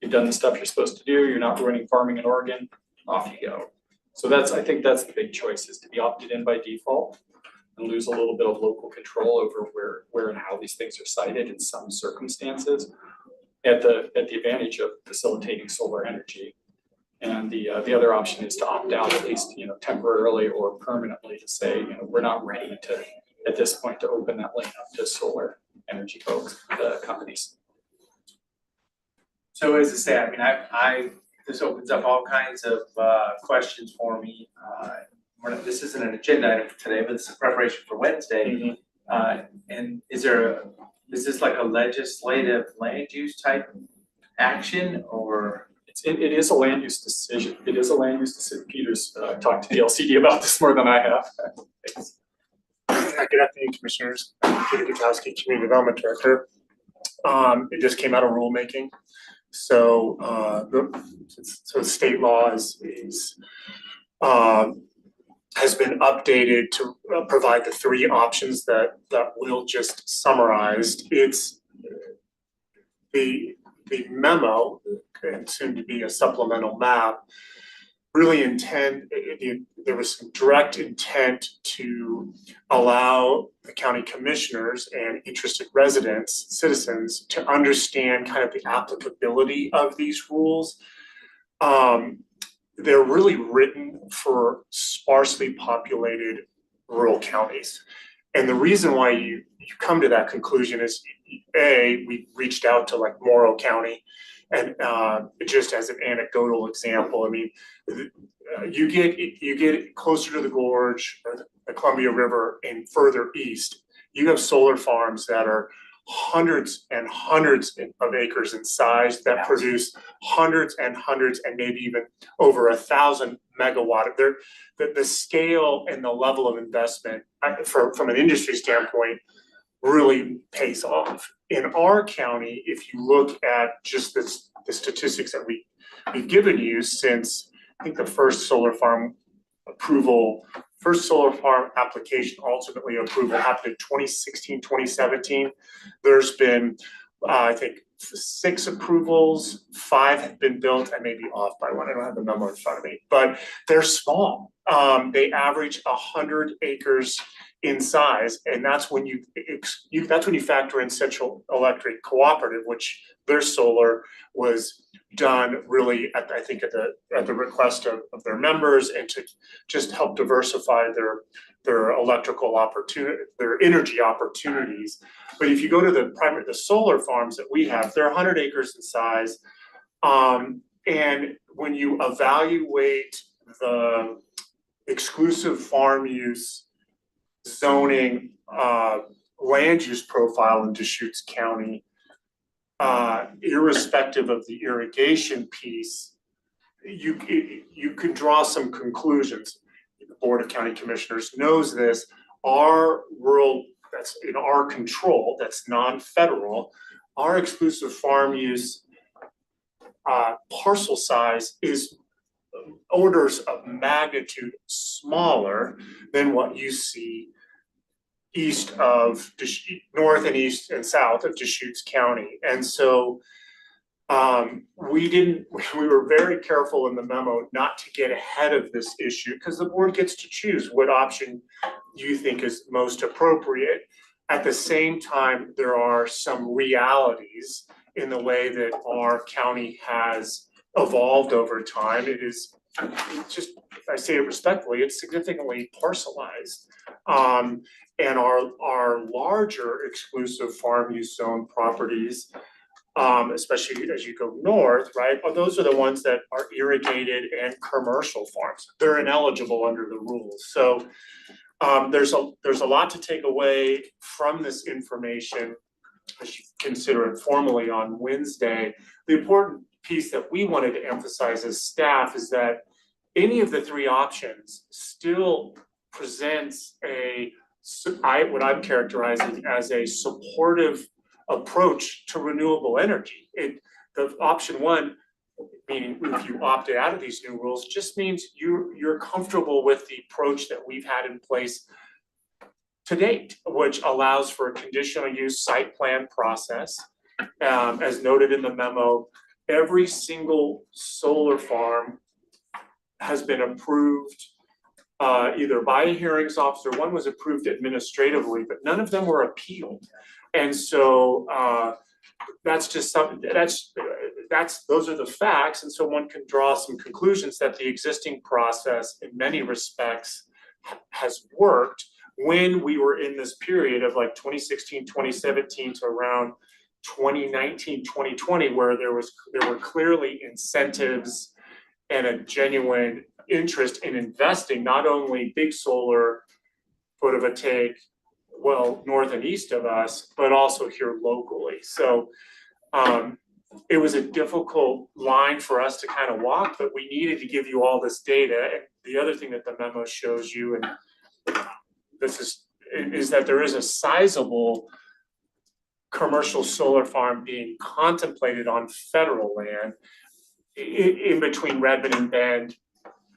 [SPEAKER 7] you've done the stuff you're supposed to do, you're not running farming in Oregon, off you go. So I think that's the big choice, is to be opted in by default and lose a little bit of local control over where and how these things are sited in some circumstances, at the advantage of facilitating solar energy. And the other option is to opt out, at least temporarily or permanently, to say we're not ready to at this point to open that lane up to solar energy folks, companies.
[SPEAKER 1] So as I say, I this opens up all kinds of questions for me. This isn't an agenda item for today, but this is preparation for Wednesday. And is this like a legislative land use type action, or?
[SPEAKER 7] It is a land use decision. It is a land use decision. Peter's talked to the LCD about this more than I have.
[SPEAKER 8] Good afternoon, Commissioners. Peter Gutowski, Community Development Director. It just came out of rulemaking. So state law has been updated to provide the three options that Will just summarized. the memo, and soon to be a supplemental map, really there was some direct intent to allow the county commissioners and interested residents, citizens, to understand kind of the applicability of these rules. They're really written for sparsely populated rural counties. And the reason why you come to that conclusion is, we reached out to like Morrow County, and just as an anecdotal example, I mean, you get closer to the gorge or the Columbia River and further east, you have solar farms that are hundreds and hundreds of acres in size that produce hundreds and hundreds and maybe even over 1,000 megawatt. The scale and the level of investment from an industry standpoint really pays off. In our county, if you look at just the statistics that we've given you since, I think the first solar farm application, ultimately approval happened in 2016, 2017. There's been, I think, 6 approvals, 5 have been built. I may be off by one, I don't have the number in front of me, but they're small. They average 100 acres in size, and that's when you factor in Central Electric Cooperative, which their solar was done really at the request of their members, and to just help diversify their electrical opportunity, their energy opportunities. But if you go to the solar farms that we have, they're 100 acres in size. And when you evaluate the exclusive farm use zoning land use profile in Deschutes County, irrespective of the irrigation piece, you could draw some conclusions. The Board of County Commissioners knows this. Our rural, that's in our control, that's non-federal, our exclusive farm use parcel size is orders of magnitude smaller than what you see north and east and south of Deschutes County. And so we were very careful in the memo not to get ahead of this issue, because the board gets to choose what option you think is most appropriate. At the same time, there are some realities in the way that our county has evolved over time. It's just, I say it respectfully, it's significantly parcelized. And our larger exclusive farm use zone properties, especially as you go north, right? Those are the ones that are irrigated and commercial farms. They're ineligible under the rules. So there's a lot to take away from this information as you consider it formally on Wednesday. The important piece that we wanted to emphasize as staff is that any of the 3 options still presents what I'm characterizing as a supportive approach to renewable energy. The option 1, meaning if you opted out of these new rules, just means you're comfortable with the approach that we've had in place to date, which allows for a conditional use site plan process. As noted in the memo, every single solar farm has been approved either by a hearings officer. One was approved administratively, but none of them were appealed. And so that's just something those are the facts. And so one can draw some conclusions that the existing process in many respects has worked when we were in this period of like 2016, 2017 to around 2019, 2020, where there were clearly incentives and a genuine interest in investing, not only big solar photovoltaic, well, north and east of us, but also here locally. So it was a difficult line for us to kind of walk, but we needed to give you all this data. And the other thing that the memo shows you, and this is that there is a sizable commercial solar farm being contemplated on federal land in between Redmond and Bend,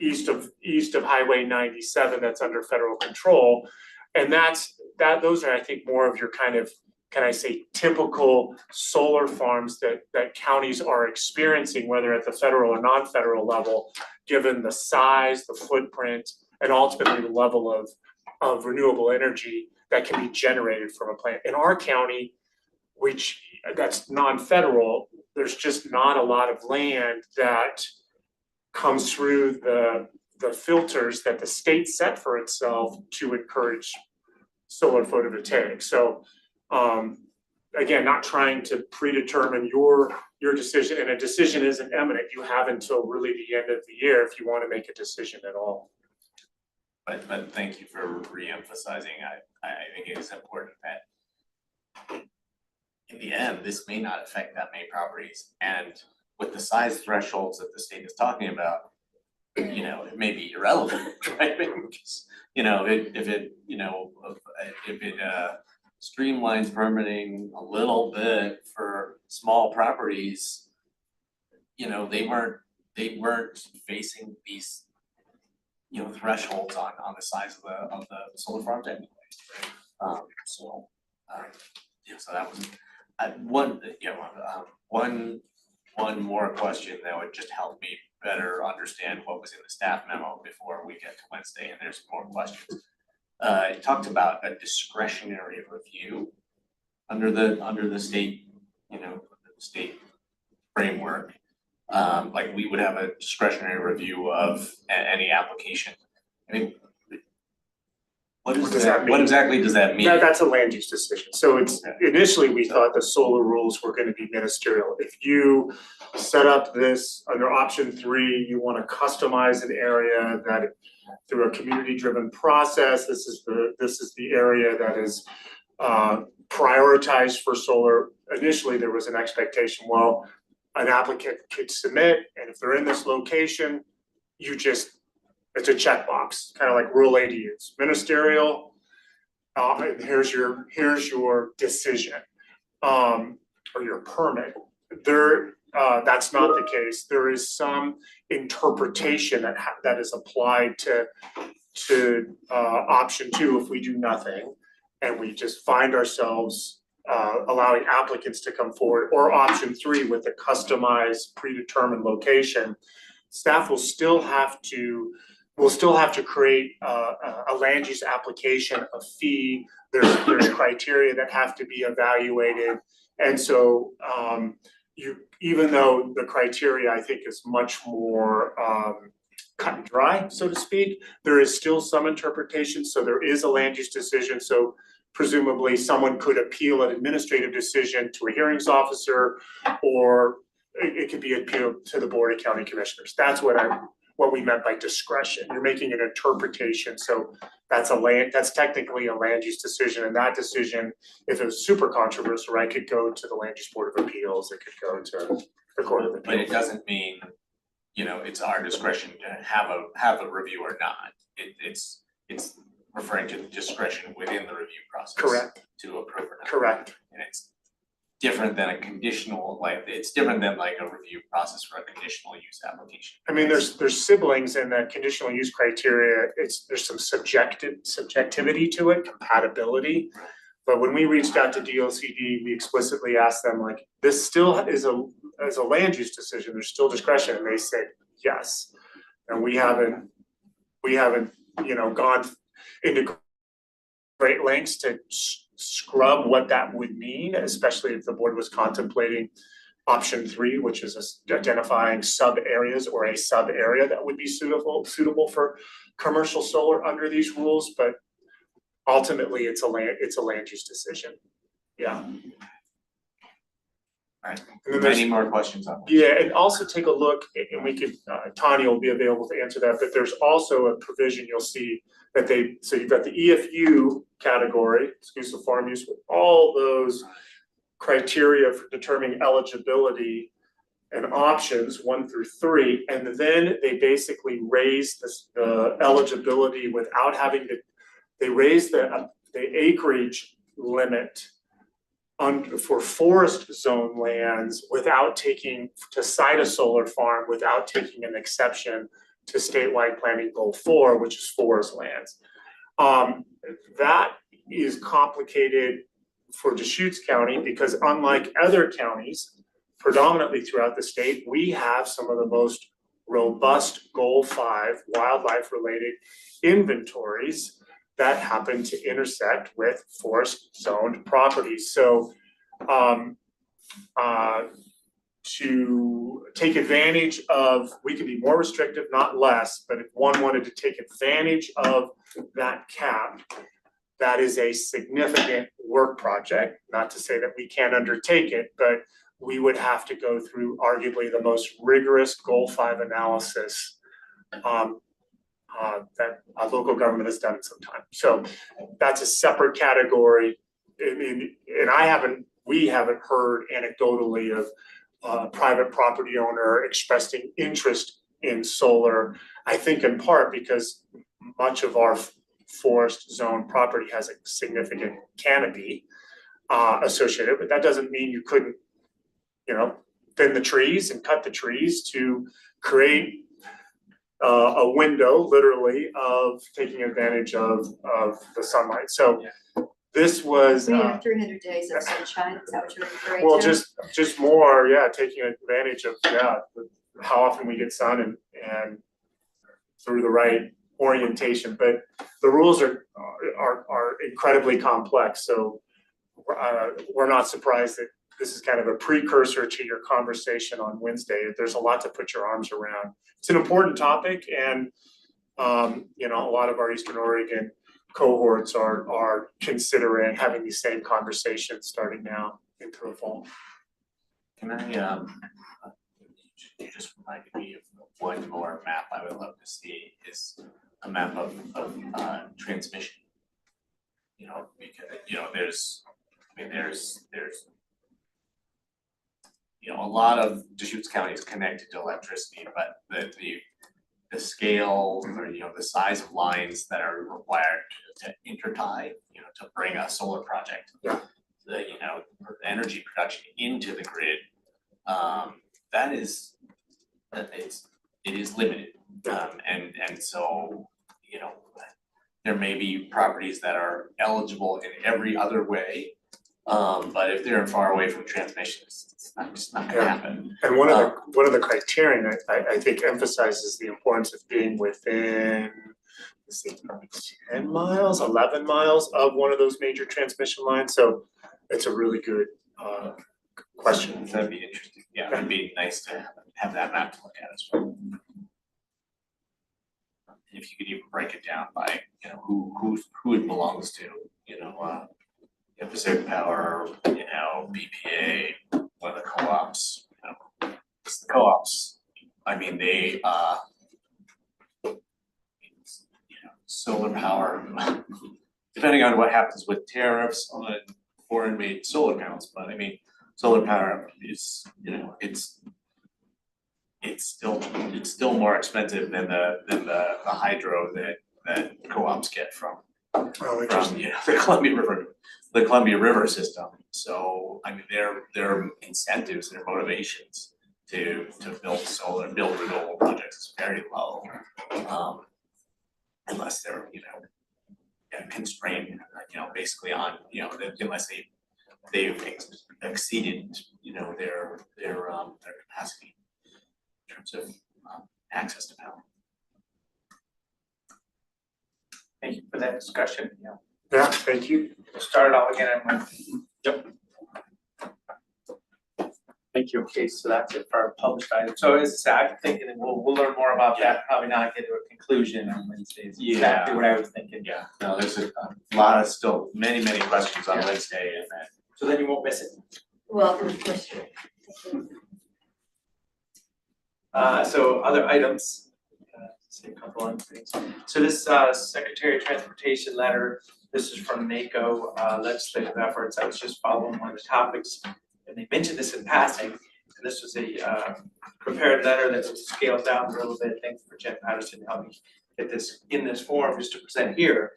[SPEAKER 8] east of Highway 97, that's under federal control. And those are, I think, more of your kind of can I say, typical solar farms that counties are experiencing, whether at the federal or non-federal level, given the size, the footprint, and ultimately the level of renewable energy that can be generated from a plant. In our county, which that's non-federal, there's just not a lot of land that comes through the filters that the state set for itself to encourage solar photovoltaic. So again, not trying to predetermine your decision, and a decision isn't imminent. You have until really the end of the year if you want to make a decision at all.
[SPEAKER 4] But thank you for re-emphasizing. I think it is important that in the end, this may not affect that many properties. And with the size thresholds that the state is talking about, it may be irrelevant, right? Because, if it streamlines permitting a little bit for small properties, they weren't facing these thresholds on the size of the solar farms anyway. So that was one more question that would just help me better understand what was in the staff memo before we get to Wednesday, and there's more questions. It talked about a discretionary review under the state, state framework. Like we would have a discretionary review of any application. I mean, what does that mean? What exactly does that mean?
[SPEAKER 8] That's a land use decision. So it's initially we thought the solar rules were going to be ministerial. If you set up this under option 3, you want to customize an area that through a community driven process, this is the area that is prioritized for solar. Initially, there was an expectation, well, an applicant could submit, and if they're in this location, it's a checkbox, kind of like rural ADUs, ministerial. And here's your decision, or your permit. That's not the case. There is some interpretation that is applied to option 2 if we do nothing, and we just find ourselves allowing applicants to come forward, or option 3 with a customized predetermined location. Staff will still have to create a land use application, a fee. There's criteria that have to be evaluated, and so even though the criteria I think is much more cut and dry, so to speak, there is still some interpretation. So there is a land use decision. So presumably someone could appeal an administrative decision to a hearings officer, or it could be appealed to the Board of County Commissioners. That's what we meant by discretion. You're making an interpretation. So that's technically a land use decision, and that decision, if it was super controversial, right, could go to the Land Use Board of Appeals, it could go to the Court of Appeals.
[SPEAKER 4] But it doesn't mean, it's our discretion to have a review or not. It's referring to the discretion within the review process.
[SPEAKER 8] Correct.
[SPEAKER 4] To approve or not.
[SPEAKER 8] Correct.
[SPEAKER 4] And it's different than a conditional, it's different than like a review process for a conditional use application.
[SPEAKER 8] I mean, there's siblings in that conditional use criteria. There's some subjectivity to it, compatibility. But when we reached out to DLCD, we explicitly asked them, like, this still is a land use decision, there's still discretion, and they said yes. And we haven't gone into great lengths to scrub what that would mean, especially if the board was contemplating option 3, which is identifying sub areas or a sub area that would be suitable for commercial solar under these rules. But ultimately, it's a land use decision. Yeah.
[SPEAKER 4] All right.
[SPEAKER 8] And then
[SPEAKER 4] any more questions on this?
[SPEAKER 8] Yeah, and also take a look, and we could, Tanya will be available to answer that, but there's also a provision you'll see that so you've got the EFU category, exclusive farm use, with all those criteria for determining eligibility and options 1 through 3, and then they basically raise the eligibility without having to, they raise the acreage limit for forest zone lands without taking, to site a solar farm without taking an exception to statewide planning goal 4, which is forest lands. That is complicated for Deschutes County, because unlike other counties, predominantly throughout the state, we have some of the most robust Goal 5 wildlife-related inventories that happen to intersect with forest zoned properties. So to take advantage of, we can be more restrictive, not less, but if one wanted to take advantage of that cap, that is a significant work project. Not to say that we can't undertake it, but we would have to go through arguably the most rigorous Goal 5 analysis that a local government has done in some time. So that's a separate category. I mean, and we haven't heard anecdotally of a private property owner expressing interest in solar. I think in part because much of our forest zone property has a significant canopy associated, but that doesn't mean you couldn't, thin the trees and cut the trees to create a window, literally, of taking advantage of the sunlight. So this was.
[SPEAKER 2] We have 300 days of sunshine, is that what you're referring to?
[SPEAKER 8] Well, just more, taking advantage of, how often we get sun and through the right orientation, but the rules are incredibly complex, so we're not surprised that this is kind of a precursor to your conversation on Wednesday. There's a lot to put your arms around. It's an important topic, and a lot of our Eastern Oregon cohorts are considering having these same conversations starting now into the fall.
[SPEAKER 4] Can I, you just reminded me of one more map I would love to see is a map of transmission. Because, there's a lot of Deschutes County is connected to electricity, but the scale or, the size of lines that are required to intertie, to bring a solar project, the energy production into the grid, it is limited. And so, there may be properties that are eligible in every other way, but if they're far away from transmission, it's just not gonna happen.
[SPEAKER 8] And one of the criterion I think emphasizes the importance of being within, let's see, 10 miles, 11 miles of one of those major transmission lines. So it's a really good question.
[SPEAKER 4] That'd be interesting. Yeah, it'd be nice to have that map to look at as well. If you could even break it down by, who it belongs to, Pacific Power, BPA, one of the co-ops, it's the co-ops. I mean, they, solar power, depending on what happens with tariffs on foreign made solar panels, but I mean, solar power is, it's still more expensive than the hydro that co-ops get from the Columbia River system. So I mean, their incentives, their motivations to build renewable projects is very low, unless they're constrained, basically on unless they've exceeded their capacity in terms of access to power.
[SPEAKER 1] Thank you for that discussion.
[SPEAKER 8] Yeah, thank you.
[SPEAKER 1] We'll start it off again on Monday.
[SPEAKER 7] Yep.
[SPEAKER 1] Thank you. Okay, so that's it for our published items. So as I said, I'm thinking that we'll learn more about that, probably not get to a conclusion on Wednesday. Is exactly what I was thinking.
[SPEAKER 4] Yeah, no, there's a lot of still many questions on Wednesday, and then.
[SPEAKER 1] So then you won't miss it.
[SPEAKER 2] Welcome, of course.
[SPEAKER 1] So other items, say a couple of things. So this Secretary of Transportation letter, this is from NACO legislative efforts. I was just following one of the topics, and they mentioned this in passing. And this was a prepared letter that was scaled down a little bit. Thanks for Jen Patterson to help me get this in this form just to present here.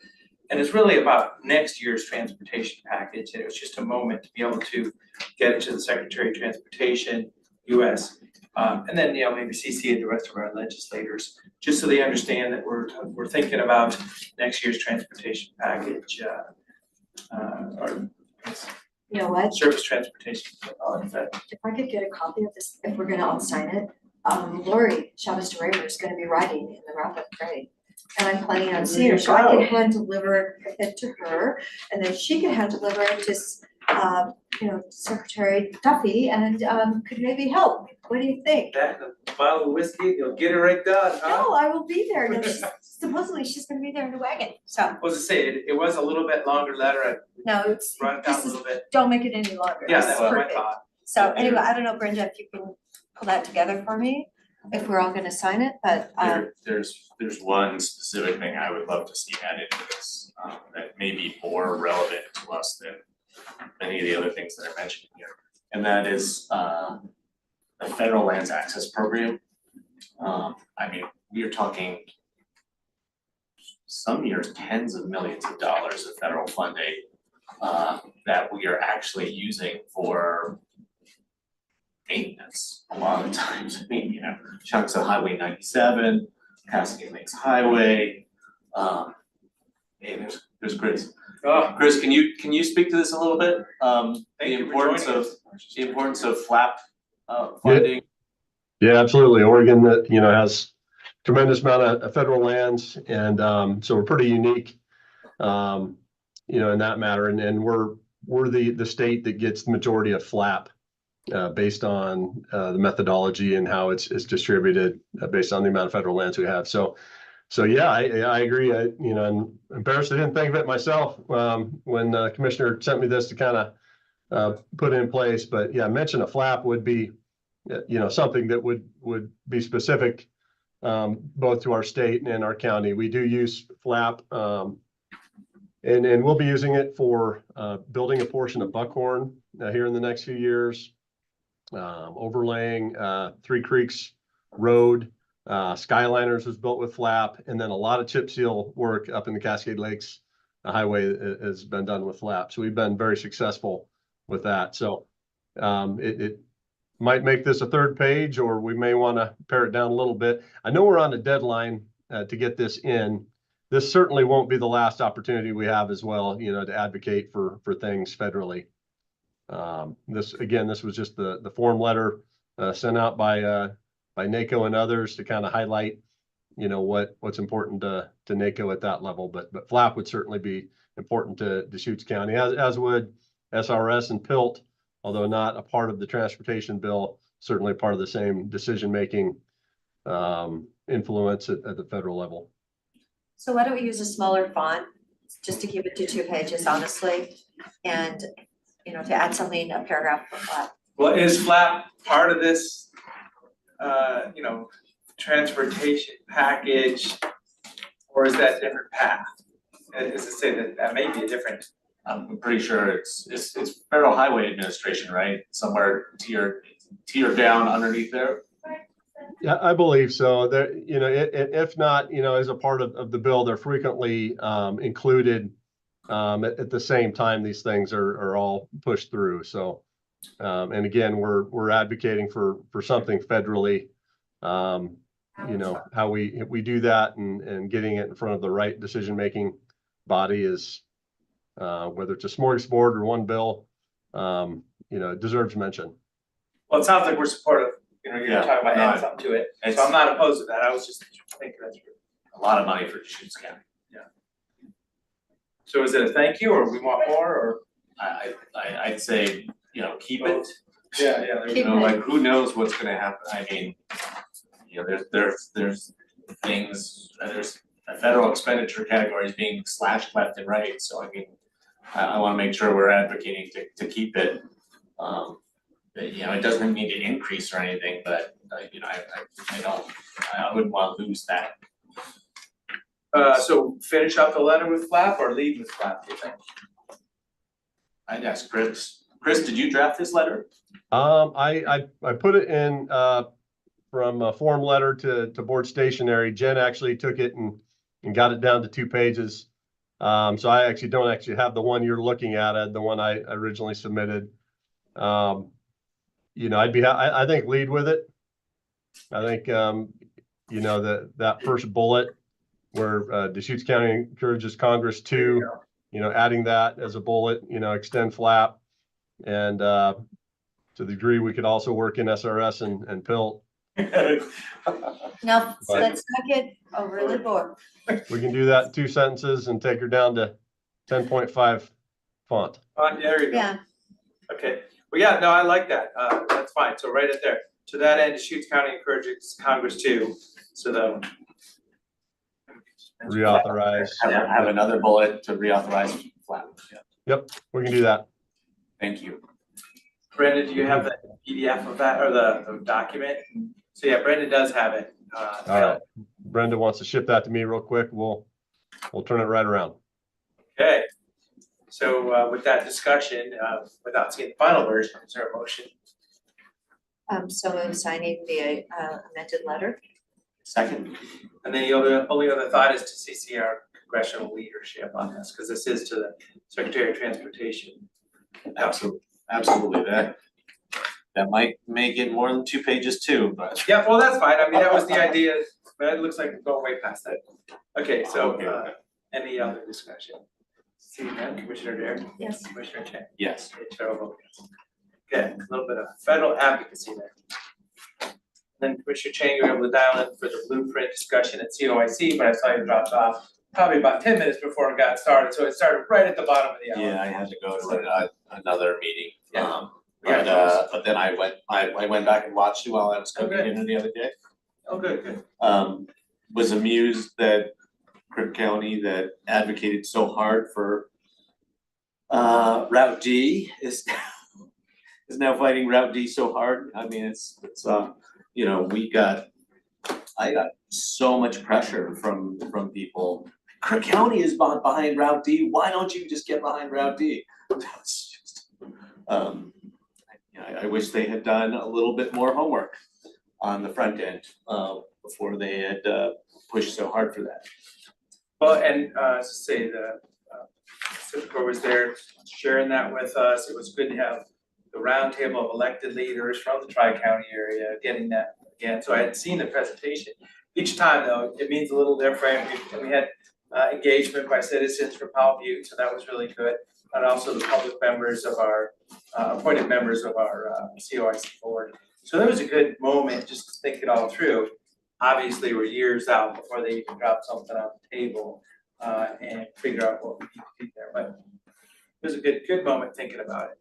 [SPEAKER 1] And it's really about next year's transportation package. And it was just a moment to be able to get it to the Secretary of Transportation, US, and then maybe CC the rest of our legislators, just so they understand that we're thinking about next year's transportation package, or
[SPEAKER 2] You know what?
[SPEAKER 1] Surface transportation. All in fact.
[SPEAKER 2] If I could get a copy of this, if we're gonna all sign it, Lori Chavez DeRaver is gonna be riding in the wrap-up parade. And I'm planning on seeing her, so I can hand deliver it to her, and then she can hand deliver it to, Secretary Duffy, and, could maybe help. What do you think?
[SPEAKER 1] That and a bottle of whiskey, you'll get it right done, huh?
[SPEAKER 2] No, I will be there. No, supposedly she's gonna be there in the wagon, so,
[SPEAKER 1] What was it say? It was a little bit longer letter. I
[SPEAKER 2] no, it's,
[SPEAKER 1] brought it down a
[SPEAKER 2] this is,
[SPEAKER 1] little bit.
[SPEAKER 2] don't make it any longer.
[SPEAKER 1] Yeah,
[SPEAKER 2] This
[SPEAKER 1] that's
[SPEAKER 2] is
[SPEAKER 1] what I
[SPEAKER 2] perfect.
[SPEAKER 1] thought.
[SPEAKER 2] So anyway, I don't know, Brenda, if you can pull that together for me, if we're all gonna sign it, but,
[SPEAKER 4] There's one specific thing I would love to see added to this, that may be more relevant to us than many of the other things that I mentioned here. And that is, the federal lands access program. I mean, we are talking some years, tens of millions of dollars of federal funding, that we are actually using for maintenance a lot of times. I mean, chunks of Highway 97, Cascade Lakes Highway, hey, there's Chris.
[SPEAKER 1] Oh,
[SPEAKER 4] Chris, can you speak to this a little bit?
[SPEAKER 1] thank
[SPEAKER 4] The
[SPEAKER 1] you for
[SPEAKER 4] importance
[SPEAKER 1] joining
[SPEAKER 4] of,
[SPEAKER 1] us.
[SPEAKER 4] the importance of FLAP, funding.
[SPEAKER 9] Yeah, absolutely. Oregon, has tremendous amount of federal lands, and so we're pretty unique, in that matter. And we're the state that gets the majority of FLAP, based on the methodology and how it's distributed, based on the amount of federal lands we have. So yeah, I agree. I'm embarrassed I didn't think of it myself when Commissioner sent me this to kind of put in place. But yeah, mention a FLAP would be, something that would be specific both to our state and our county. We do use FLAP, and we'll be using it for building a portion of Buckhorn here in the next few years, overlaying Three Creeks Road. Skyliners was built with FLAP, and then a lot of chip seal work up in the Cascade Lakes Highway has been done with FLAP. So we've been very successful with that. So it might make this a third page, or we may want to pare it down a little bit. I know we're on a deadline to get this in. This certainly won't be the last opportunity we have as well, to advocate for things federally. This was just the form letter sent out by NACO and others to kind of highlight, what's important to NACO at that level. But FLAP would certainly be important to Deschutes County, as would SRS and PILT, although not a part of the transportation bill, certainly part of the same decision-making influence at the federal level.
[SPEAKER 2] so why don't we use a smaller font, just to keep it to 2 pages, honestly, and, to add something, a paragraph for FLAP.
[SPEAKER 1] Well, is FLAP part of this, transportation package, or is that a different path? Is it say that may be a different?
[SPEAKER 4] I'm pretty sure it's Federal Highway Administration, right? Somewhere tier down underneath there.
[SPEAKER 9] Yeah, I believe so. There, if not, as a part of the bill, they're frequently included at the same time these things are all pushed through. So, and again, we're advocating for something federally. How we do that and getting it in front of the right decision-making body is, whether it's a smorgasbord or one bill, it deserves mention.
[SPEAKER 1] Well, it sounds like we're supportive, you're
[SPEAKER 4] Yeah,
[SPEAKER 1] talking about
[SPEAKER 4] no,
[SPEAKER 1] adding something to it, so
[SPEAKER 4] it's-
[SPEAKER 1] I'm not opposed to that, I was just thinking that's true.
[SPEAKER 4] A lot of money for Deschutes County.
[SPEAKER 1] So is it a thank you, or we want more, or?
[SPEAKER 4] I'd say, keep it.
[SPEAKER 1] Yeah, there we
[SPEAKER 2] Keep
[SPEAKER 1] go.
[SPEAKER 4] Like, who knows what's gonna happen? I mean, there's things, there's federal expenditure categories being slashed left and right, so I mean, I wanna make sure we're advocating to keep it. It doesn't need to increase or anything, but, I wouldn't wanna lose that.
[SPEAKER 1] So finish up the letter with FLAP or lead with FLAP, do you think?
[SPEAKER 4] I'd ask Chris. Chris, did you draft this letter?
[SPEAKER 9] I put it in from a form letter to board stationery. Jen actually took it and got it down to 2 pages. So I actually don't have the one you're looking at. I had the one I originally submitted. I think lead with it. I think that first bullet where Deschutes County encourages Congress to, adding that as a bullet, extend FLAP. And to the degree we could also work in SRS and PILT,
[SPEAKER 2] Now,
[SPEAKER 9] But-
[SPEAKER 2] let's not get overly bored.
[SPEAKER 9] we can do that in 2 sentences and take her down to 10.5 font.
[SPEAKER 1] There you go.
[SPEAKER 2] Yeah,
[SPEAKER 1] Okay, well, yeah, no, I like that, that's fine, so write it there. To that end, Deschutes County encourages Congress to, so the.
[SPEAKER 9] Reauthorize.
[SPEAKER 4] Have another bullet to reauthorize flat, yeah,
[SPEAKER 9] We can do that.
[SPEAKER 4] thank you.
[SPEAKER 1] Brenda, do you have the PDF of that, or the document? So yeah, Brenda does have it,
[SPEAKER 9] All right. Brenda wants to ship that to me real quick. We'll turn it right around.
[SPEAKER 1] Okay, so with that discussion, without seeing the final version, is there a motion?
[SPEAKER 2] so I'm signing the amended letter.
[SPEAKER 4] Second,
[SPEAKER 1] And then the only other thought is to CC our congressional leadership on this, because this is to the Secretary of Transportation.
[SPEAKER 4] absolutely, that might make it more than 2 pages too, but.
[SPEAKER 1] Yeah, well, that's fine, I mean, that was the idea, but it looks like we're going way past that. Okay, so,
[SPEAKER 4] Okay.
[SPEAKER 1] any other discussion? Seeing none, Commissioner Dare?
[SPEAKER 2] Yes.
[SPEAKER 1] Commissioner Chang?
[SPEAKER 4] Yes,
[SPEAKER 1] Chair will vote yes. Okay, a little bit of federal advocacy there. Then Commissioner Chang, you were able to dial in for the blueprint discussion at COIC, but I saw you dropped off probably about 10 minutes before it got started, so it started right at the bottom of the hour.
[SPEAKER 4] yeah, I had to go to another meeting.
[SPEAKER 1] Yeah.
[SPEAKER 4] But then I went back and watched it while I was cooking
[SPEAKER 1] Okay.
[SPEAKER 4] dinner the other day.
[SPEAKER 1] Oh, good.
[SPEAKER 4] Was amused that Crook County that advocated so hard for Route D is now fighting Route D so hard. I mean, it's you know, I got so much pressure from people. Crook County is behind Route D. Why don't you just get behind Route D? That's just, I wish they had done a little bit more homework on the front end before they had pushed so hard for that.
[SPEAKER 1] Well, and to say the Civic was there sharing that with us. It was good to have the roundtable of elected leaders from the Tri-County area getting that again. So I had seen the presentation. Each time though, it means a little different. We had engagement by citizens from Powell Butte, so that was really good. And also the public members of our appointed members of our COIC board. So that was a good moment just to think it all through. Obviously, we're years out before they even drop something on the table and figure out what we need to do there, but it was a good moment thinking about it.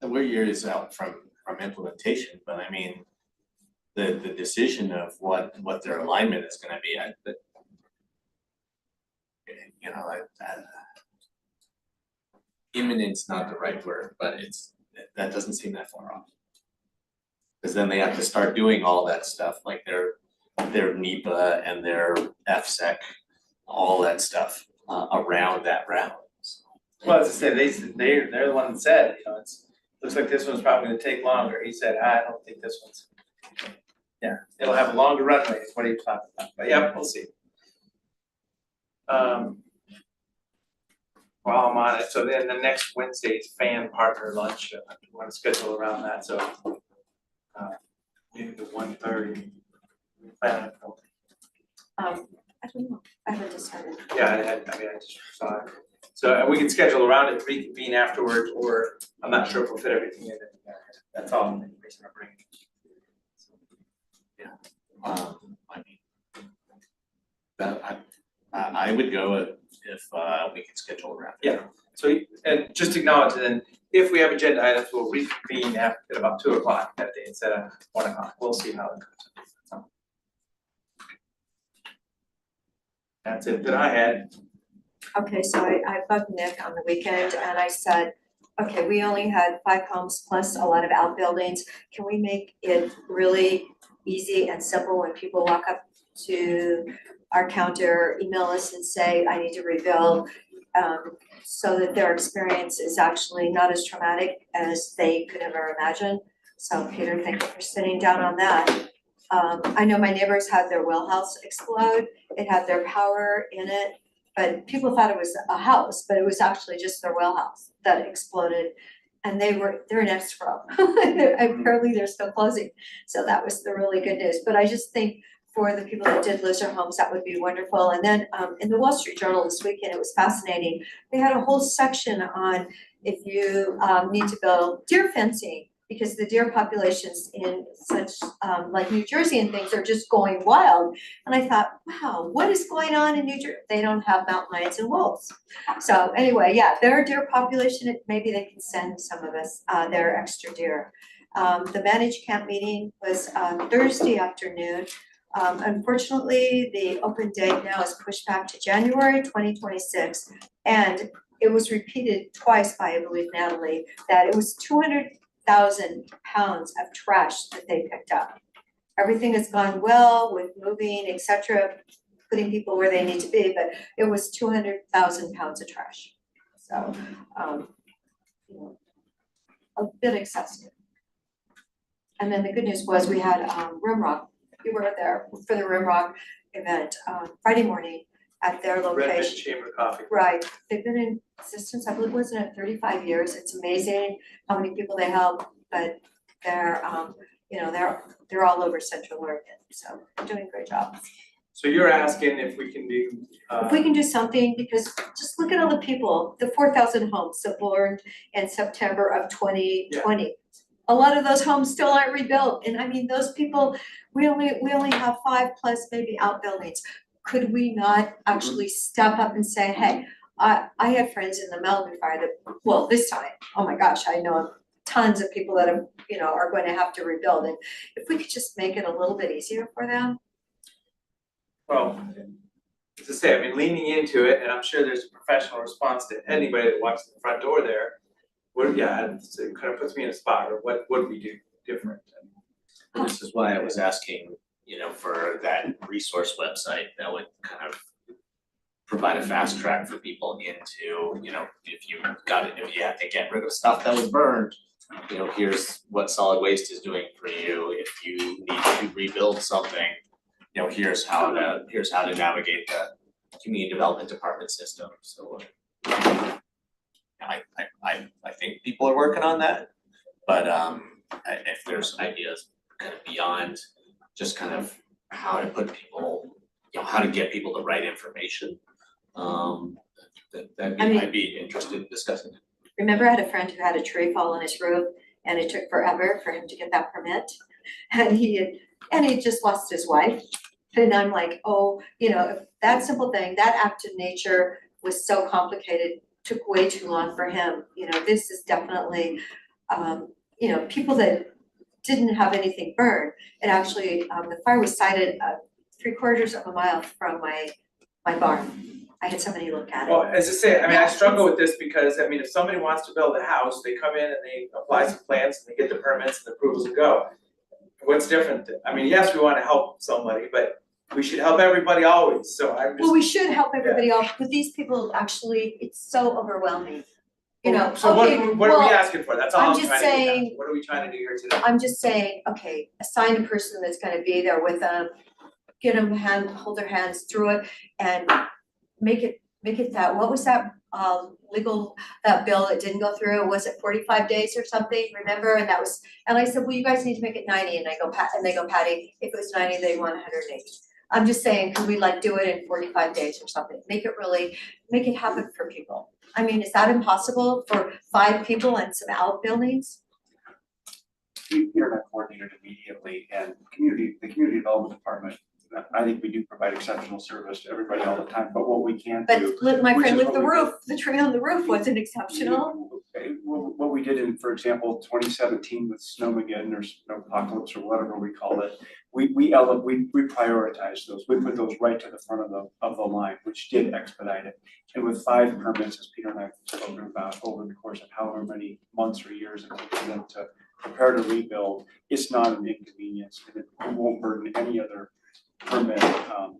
[SPEAKER 4] And we're years out from implementation, but I mean, the decision of what their alignment is gonna be, imminent's not the right word, but that doesn't seem that far off. Cause then they have to start doing all that stuff, like their NEPA and their FSEC, all that stuff around that route.
[SPEAKER 1] Well, as I said, they're the one that said, looks like this one's probably gonna take longer. He said, I don't think this one's. Yeah, it'll have a longer runway, is what he was talking about, but yeah, we'll see. While I'm on it, so then the next Wednesday's fan partner lunch, we wanna schedule around that, so. Maybe the 1:30.
[SPEAKER 2] I don't know, I haven't decided.
[SPEAKER 1] Yeah, I just saw it. So we can schedule around it, reconvene afterwards, or I'm not sure if we'll fit everything in it. That's all the information I'm bringing.
[SPEAKER 4] I mean, that I would go if we could schedule around.
[SPEAKER 1] Yeah. So, and just acknowledge then, if we have agenda items, we'll reconvene at about 2 o'clock that day instead of 1 o'clock. We'll see how it goes. That's it that I had.
[SPEAKER 2] Okay, so I bugged Nick on the weekend and I said, okay, we only had 5 homes plus a lot of outbuildings. Can we make it really easy and simple when people walk up to our counter, email us and say, I need to rebuild, so that their experience is actually not as traumatic as they could ever imagine. So Peter, thank you for sitting down on that. I know my neighbors had their well house explode. It had their power in it, but people thought it was a house, but it was actually just their well house that exploded. And they're in escrow. Apparently they're still closing. So that was the really good news. But I just think for the people that did lose their homes, that would be wonderful. And then in the Wall Street Journal this weekend, it was fascinating. They had a whole section on if you need to build deer fencing, because the deer populations in such like New Jersey and things are just going wild. And I thought, wow, what is going on in New Jersey? They don't have mountain lions and wolves. So anyway, yeah, their deer population, maybe they can send some of us their extra deer. The managed camp meeting was Thursday afternoon. Unfortunately, the open date now is pushed back to January 2026. And it was repeated twice by, I believe, Natalie, that it was 200,000 pounds of trash that they picked up. Everything has gone well with moving, et cetera, putting people where they need to be, but it was 200,000 pounds of trash. So, you know, a bit excessive. And then the good news was we had Rimrock. We were there for the Rimrock event Friday morning at their
[SPEAKER 1] Redmond
[SPEAKER 2] location.
[SPEAKER 1] Chamber Coffee.
[SPEAKER 2] Right, they've been in existence, I believe, wasn't it 35 years? It's amazing how many people they help, but they're, you know, they're all over Central Oregon, so they're doing a great job.
[SPEAKER 1] So you're asking if we can do,
[SPEAKER 2] If we can do something, because just look at all the people, the 4,000 homes that burned in September of 2020. A lot of those homes still aren't rebuilt, and I mean, those people, we only have 5+ maybe outbuildings. Could we not actually step up and say, hey, I had friends in the Malibu fire that, well, this time, oh my gosh, I know tons of people that have, you know, are going to have to rebuild, and if we could just make it a little bit easier for them.
[SPEAKER 1] well, as I say, I mean, leaning into it, and I'm sure there's a professional response to anybody that walks in the front door there. What, yeah, it kind of puts me in a spot, or what do we do different?
[SPEAKER 4] This is why I was asking, you know, for that resource website that would kind of provide a fast track for people into, you know, if you have to get rid of stuff that was burned, you know, here's what solid waste is doing for you. If you need to rebuild something, you know, here's how to navigate the community development department system. So I think people are working on that, but if there's ideas kind of beyond just kind of how to put people, you know, how to get people the right information, I'd be interested in discussing it.
[SPEAKER 2] Remember, I had a friend who had a tree fall on his roof, and it took forever for him to get that permit, and he just lost his wife. And I'm like, oh, you know, that simple thing, that act of nature was so complicated, took way too long for him. You know, this is definitely, you know, people that didn't have anything burned. It actually, the fire was sited 3/4 of a mile from my barn. I had somebody look at it.
[SPEAKER 1] Well, as I say, I mean, I struggle with this because, I mean, if somebody wants to build a house, they come in and they apply some plans and they get the permits and the approvals and go. What's different? I mean, yes, we wanna help somebody, but we should help everybody always, so I'm just.
[SPEAKER 2] Well, we should help everybody else, but these people actually, it's so overwhelming. You know,
[SPEAKER 1] So
[SPEAKER 2] okay,
[SPEAKER 1] what are we
[SPEAKER 2] well,
[SPEAKER 1] asking for? That's all
[SPEAKER 2] I'm
[SPEAKER 1] I'm
[SPEAKER 2] just
[SPEAKER 1] trying to get at.
[SPEAKER 2] saying-
[SPEAKER 1] What are we trying to do here today?
[SPEAKER 2] I'm just saying, okay, assign a person that's gonna be there with them, get them hold their hands through it and make it that, what was that legal, that bill that didn't go through, was it 45 days or something, remember? And that was, and I said, well, you guys need to make it 90, and they go, Patty, if it was 90, they want 180. I'm just saying, could we like do it in 45 days or something, make it happen for people. I mean, is that impossible for 5 people and some outbuildings?
[SPEAKER 10] We internet coordinated immediately, and the community development department, I think we do provide exceptional service to everybody all the time, but what we can
[SPEAKER 2] But
[SPEAKER 10] do.
[SPEAKER 2] look, my
[SPEAKER 10] which
[SPEAKER 2] friend,
[SPEAKER 10] is
[SPEAKER 2] look, the
[SPEAKER 10] what we
[SPEAKER 2] roof, the tree on the roof wasn't exceptional.
[SPEAKER 10] What we did in, for example, 2017 with Snowmageddon or Snowpocalypse or whatever we call it, we prioritized those. We put those right to the front of the line, which did expedite it. And with 5 permits, as Peter and I have spoken about over the course of however many months or years it takes them to prepare to rebuild, it's not an inconvenience, and it won't burden any other permit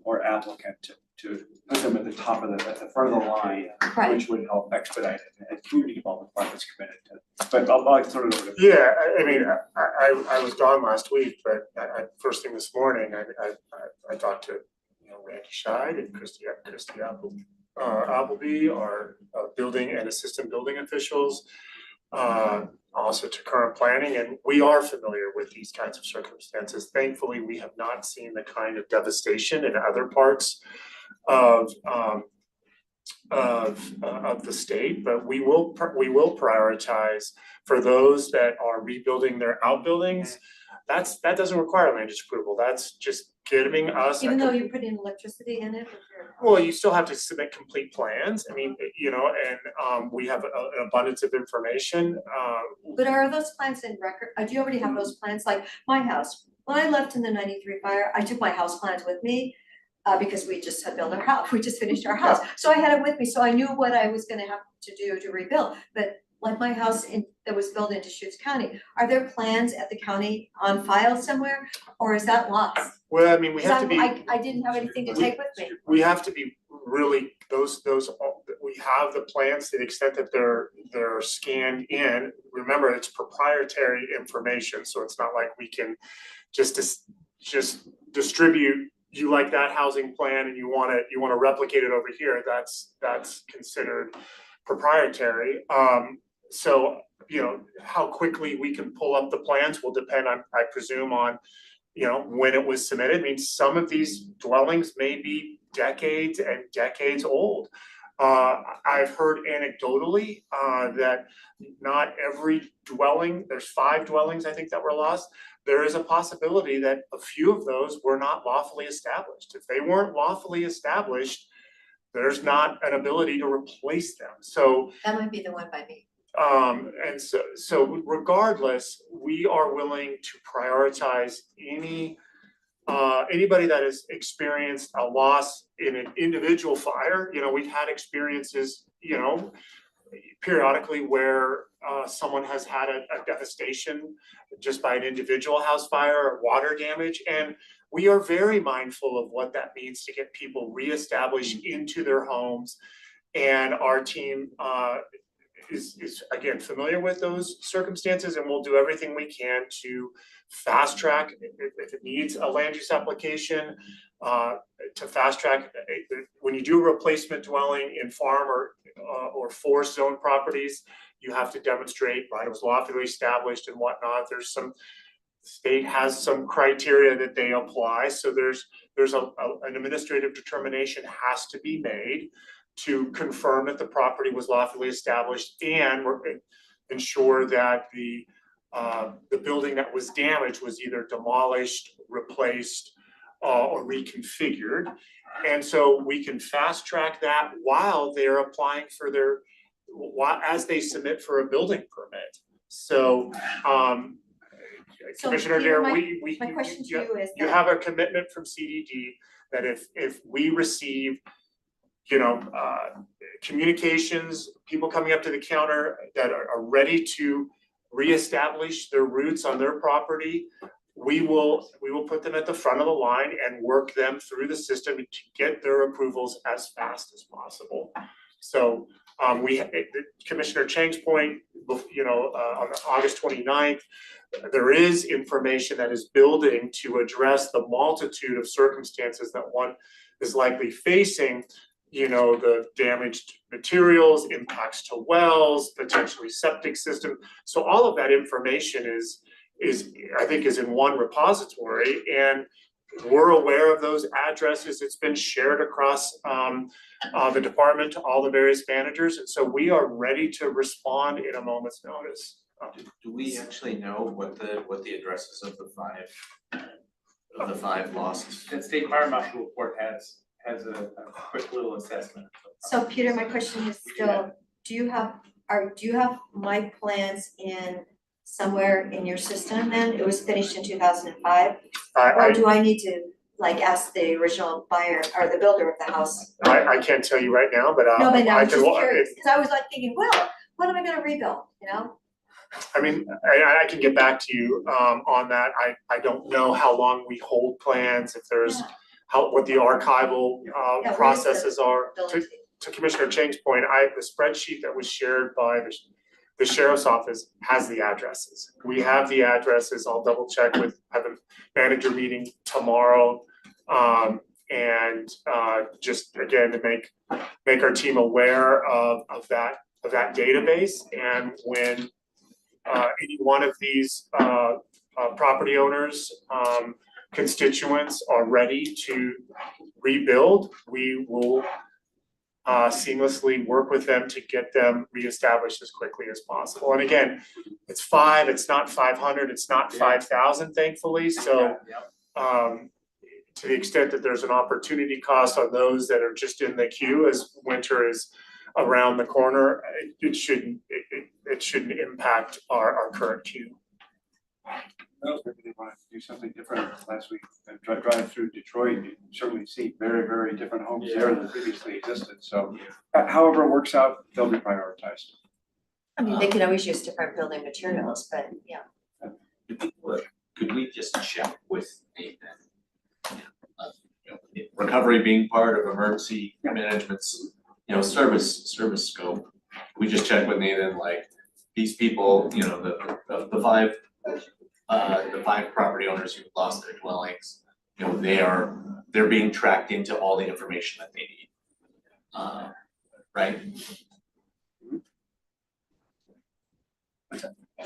[SPEAKER 10] or applicant to put them at the top of at the front of the line,
[SPEAKER 2] Right.
[SPEAKER 10] which would help expedite it, and community development department's committed to it. But I'll turn it over to.
[SPEAKER 8] Yeah, I mean, I was gone last week, but first thing this morning, I talked to, you know, Randy Scheid and Christy Appleby, our building and assistant building officials, also to current planning, and we are familiar with these kinds of circumstances. Thankfully, we have not seen the kind of devastation in other parts of of the state, but we will prioritize for those that are rebuilding their outbuildings. That doesn't require land use approval, that's just giving us.
[SPEAKER 2] Even though you put in electricity in it with your.
[SPEAKER 8] Well, you still have to submit complete plans, I mean, you know, and we have an abundance of information,
[SPEAKER 2] But are those plans in record, do you already have those plans, like my house, when I left in the 93 fire, I took my house plans with me. Because we just had built our house, we just finished our house, so I had it with me, so I knew what I was gonna have to do to rebuild, but. Like my house that was built in Deschutes County, are there plans at the county on file somewhere, or is that lost?
[SPEAKER 8] well, I mean, we have to
[SPEAKER 2] 'Cause
[SPEAKER 8] be.
[SPEAKER 2] I didn't have anything to take with me.
[SPEAKER 8] We have to be really, we have the plans to the extent that they're scanned in. Remember, it's proprietary information, so it's not like we can just distribute, you like that housing plan and you wanna replicate it over here, that's considered proprietary. So, you know, how quickly we can pull up the plans will depend on, I presume, on, you know, when it was submitted. I mean, some of these dwellings may be decades and decades old. I've heard anecdotally, that not every dwelling, there's 5 dwellings, I think, that were lost. There is a possibility that a few of those were not lawfully established. If they weren't lawfully established, there's not an ability to replace them. So
[SPEAKER 2] That might be the one by me.
[SPEAKER 8] and so regardless, we are willing to prioritize anybody that has experienced a loss in an individual fire. You know, we've had experiences, you know, periodically where someone has had a devastation just by an individual house fire or water damage, and we are very mindful of what that means to get people reestablished into their homes. And our team is again familiar with those circumstances, and we'll do everything we can to fast track if it needs a land use application, to fast track. When you do a replacement dwelling in farm or forest zone properties, you have to demonstrate, right, it was lawfully established and whatnot. There's some, state has some criteria that they apply, so there's an administrative determination has to be made to confirm that the property was lawfully established and ensure that the building that was damaged was either demolished, replaced, or reconfigured. And so we can fast track that while they're applying for as they submit for a building permit. So,
[SPEAKER 2] So,
[SPEAKER 8] Commissioner
[SPEAKER 2] Peter,
[SPEAKER 8] Dare,
[SPEAKER 2] my question to you is
[SPEAKER 8] you
[SPEAKER 2] that-
[SPEAKER 8] have a commitment from CDD that if we receive, you know, communications, people coming up to the counter that are ready to reestablish their roots on their property, we will put them at the front of the line and work them through the system to get their approvals as fast as possible. So Commissioner Chang's point, you know, on August 29th, there is information that is building to address the multitude of circumstances that one is likely facing. You know, the damaged materials, impacts to wells, potentially septic system. So all of that information is I think is in one repository, and we're aware of those addresses. It's been shared across the department to all the various managers, and so we are ready to respond in a moment's notice.
[SPEAKER 4] Do we actually know what the addresses of the 5 losses?
[SPEAKER 1] The state fire marshal report has a quick little assessment.
[SPEAKER 2] So Peter, my question is still, do you have my plans in somewhere in your system then? It was finished in 2005, or do I need to like ask the original buyer or the builder of the house?
[SPEAKER 8] I can't tell you right now, but
[SPEAKER 2] No, but now
[SPEAKER 8] I
[SPEAKER 2] I'm just
[SPEAKER 8] can,
[SPEAKER 2] curious, cause I was like thinking, well, what am I gonna rebuild, you know?
[SPEAKER 8] I mean, I can get back to you on that. I don't know how long we hold plans, if there's what the archival
[SPEAKER 2] Yeah,
[SPEAKER 8] processes are.
[SPEAKER 2] Ability.
[SPEAKER 8] To Commissioner Chang's point, the spreadsheet that was shared by the sheriff's office has the addresses. We have the addresses. I'll double check have a manager meeting tomorrow. And just again, to make our team aware of that database, and when any one of these property owners, constituents are ready to rebuild, we will seamlessly work with them to get them reestablished as quickly as possible. And again, it's 5, it's not 500, it's not 5,000 thankfully, so to the extent that there's an opportunity cost on those that are just in the queue as winter is around the corner, it shouldn't impact our current queue.
[SPEAKER 10] Well, maybe they wanted to do something different last week, and drive through Detroit, you certainly see very, very different homes there than previously existed, so however it works out, they'll be prioritized.
[SPEAKER 2] I mean, they can always use different building materials, but yeah.
[SPEAKER 4] Could we just check with Nathan? Recovery being part of emergency management's, service scope. We just check with Nathan, like, these people, the five property owners who lost their dwellings, they're being tracked into all the information that they need. Right?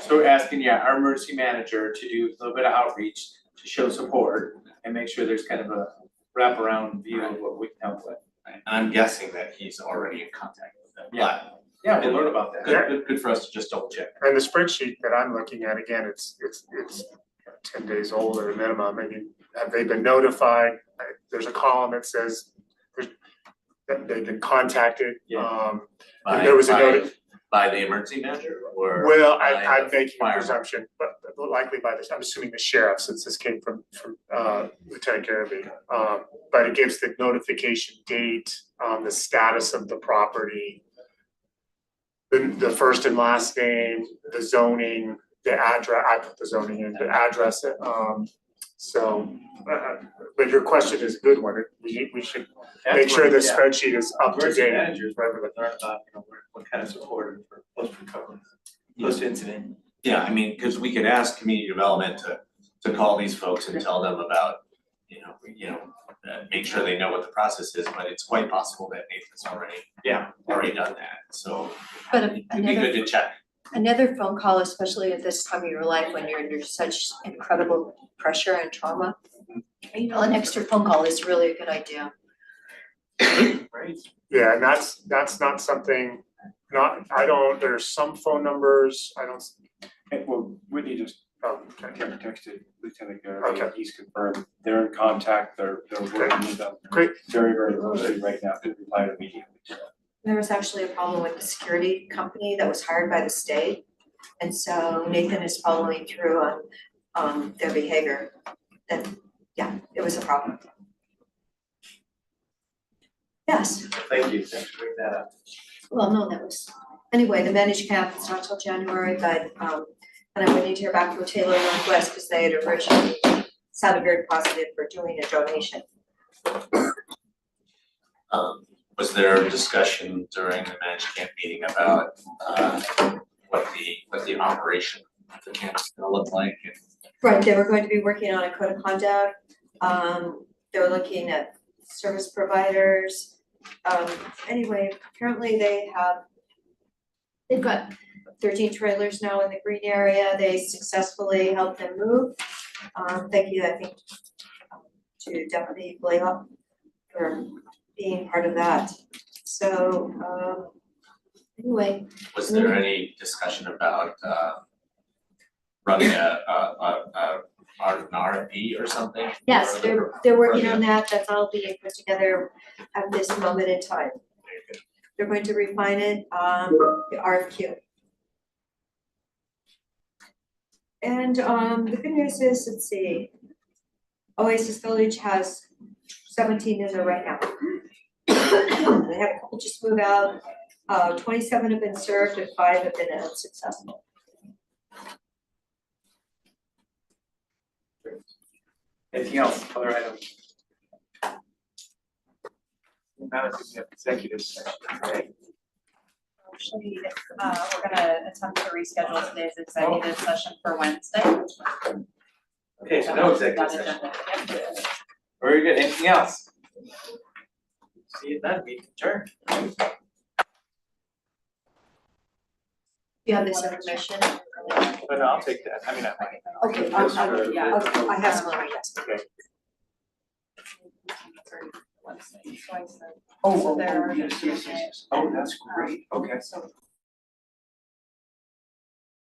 [SPEAKER 1] So asking, our emergency manager to do a little bit of outreach to show support and make sure there's kind of a wraparound view of what we can help with.
[SPEAKER 4] And I'm guessing that he's already in contact with them, but
[SPEAKER 1] Yeah, we'll learn about that.
[SPEAKER 4] good for us to just double check.
[SPEAKER 8] And the spreadsheet that I'm looking at, again, it's 10 days old at a minimum. I mean, have they been notified? There's a column that says that they've been contacted. And there was a note.
[SPEAKER 4] By the emergency manager or?
[SPEAKER 8] Well,
[SPEAKER 4] by
[SPEAKER 8] I'm
[SPEAKER 4] the
[SPEAKER 8] making a
[SPEAKER 4] fire
[SPEAKER 8] presumption, but likely by this, I'm assuming the sheriff, since this came from Lieutenant Garabee. But it gives the notification date, the status of the property, the first and last name, the zoning, the address. I put the zoning in, the address. But your question is a good one. We should make sure the spreadsheet is up to
[SPEAKER 1] Emergency
[SPEAKER 8] date.
[SPEAKER 1] managers, wherever they learn about, what kind of support for post-recovery, post-incident.
[SPEAKER 4] Yeah, I mean, cause we could ask community development to call these folks and tell them about, make sure they know what the process is, but it's quite possible that Nathan's already done that, so
[SPEAKER 2] But
[SPEAKER 4] it'd be good to check.
[SPEAKER 2] another phone call, especially at this time of your life when you're under such incredible pressure and trauma. An extra phone call is really a good idea.
[SPEAKER 1] Right.
[SPEAKER 8] Yeah, and that's not something, there's some phone numbers,
[SPEAKER 10] Well, Whitney just
[SPEAKER 8] okay.
[SPEAKER 10] texted Lieutenant Garabee,
[SPEAKER 8] Okay.
[SPEAKER 10] he's confirmed, they're in contact, they're working with them.
[SPEAKER 8] Great.
[SPEAKER 10] Very, very closely right now, they replied immediately.
[SPEAKER 2] There was actually a problem with the security company that was hired by the state. And so Nathan is following through on their behavior. And yeah, it was a problem. Yes,
[SPEAKER 1] Thank you, thanks for bringing that up.
[SPEAKER 2] well, no, anyway, the managed camp, it's not till January, but and I would need to hear back from Taylor Northwest because they had originally sounded very positive for doing a donation.
[SPEAKER 4] Was there a discussion during the managed camp meeting about what the operation of the camp is gonna look like?
[SPEAKER 2] Right, they were going to be working on a code of conduct. They were looking at service providers. Anyway, apparently they've got 13 trailers now in the green area. They successfully helped them move. Thank you, I think, to Deputy Blaylock for being part of that. So, anyway.
[SPEAKER 4] Was there any discussion about running an RFP or something?
[SPEAKER 2] Yes, they're working on that. That's all being put together at this moment in time. They're going to refine it, the RFQ. And the good news is, let's see, Oasis Village has 17 in there right now. They had a couple just move out, 27 have been served and 5 have been unsuccessful.
[SPEAKER 1] Anything else, other items? Now that we have executive session, right?
[SPEAKER 6] Actually, we're gonna attempt to reschedule today's executive session for Wednesday.
[SPEAKER 1] Okay, so no executive session. Very good, anything else? See you then, we adjourn.
[SPEAKER 2] You have this information?
[SPEAKER 1] But no, I'll take that, I mean, I might.
[SPEAKER 2] Okay, I have some on my desk.
[SPEAKER 1] Okay.
[SPEAKER 6] website, so I said.
[SPEAKER 10] Oh,
[SPEAKER 6] So
[SPEAKER 10] oh,
[SPEAKER 6] there
[SPEAKER 10] oh,
[SPEAKER 6] are-
[SPEAKER 10] yes, yes, yes, yes. Oh, that's great. Okay.
[SPEAKER 6] So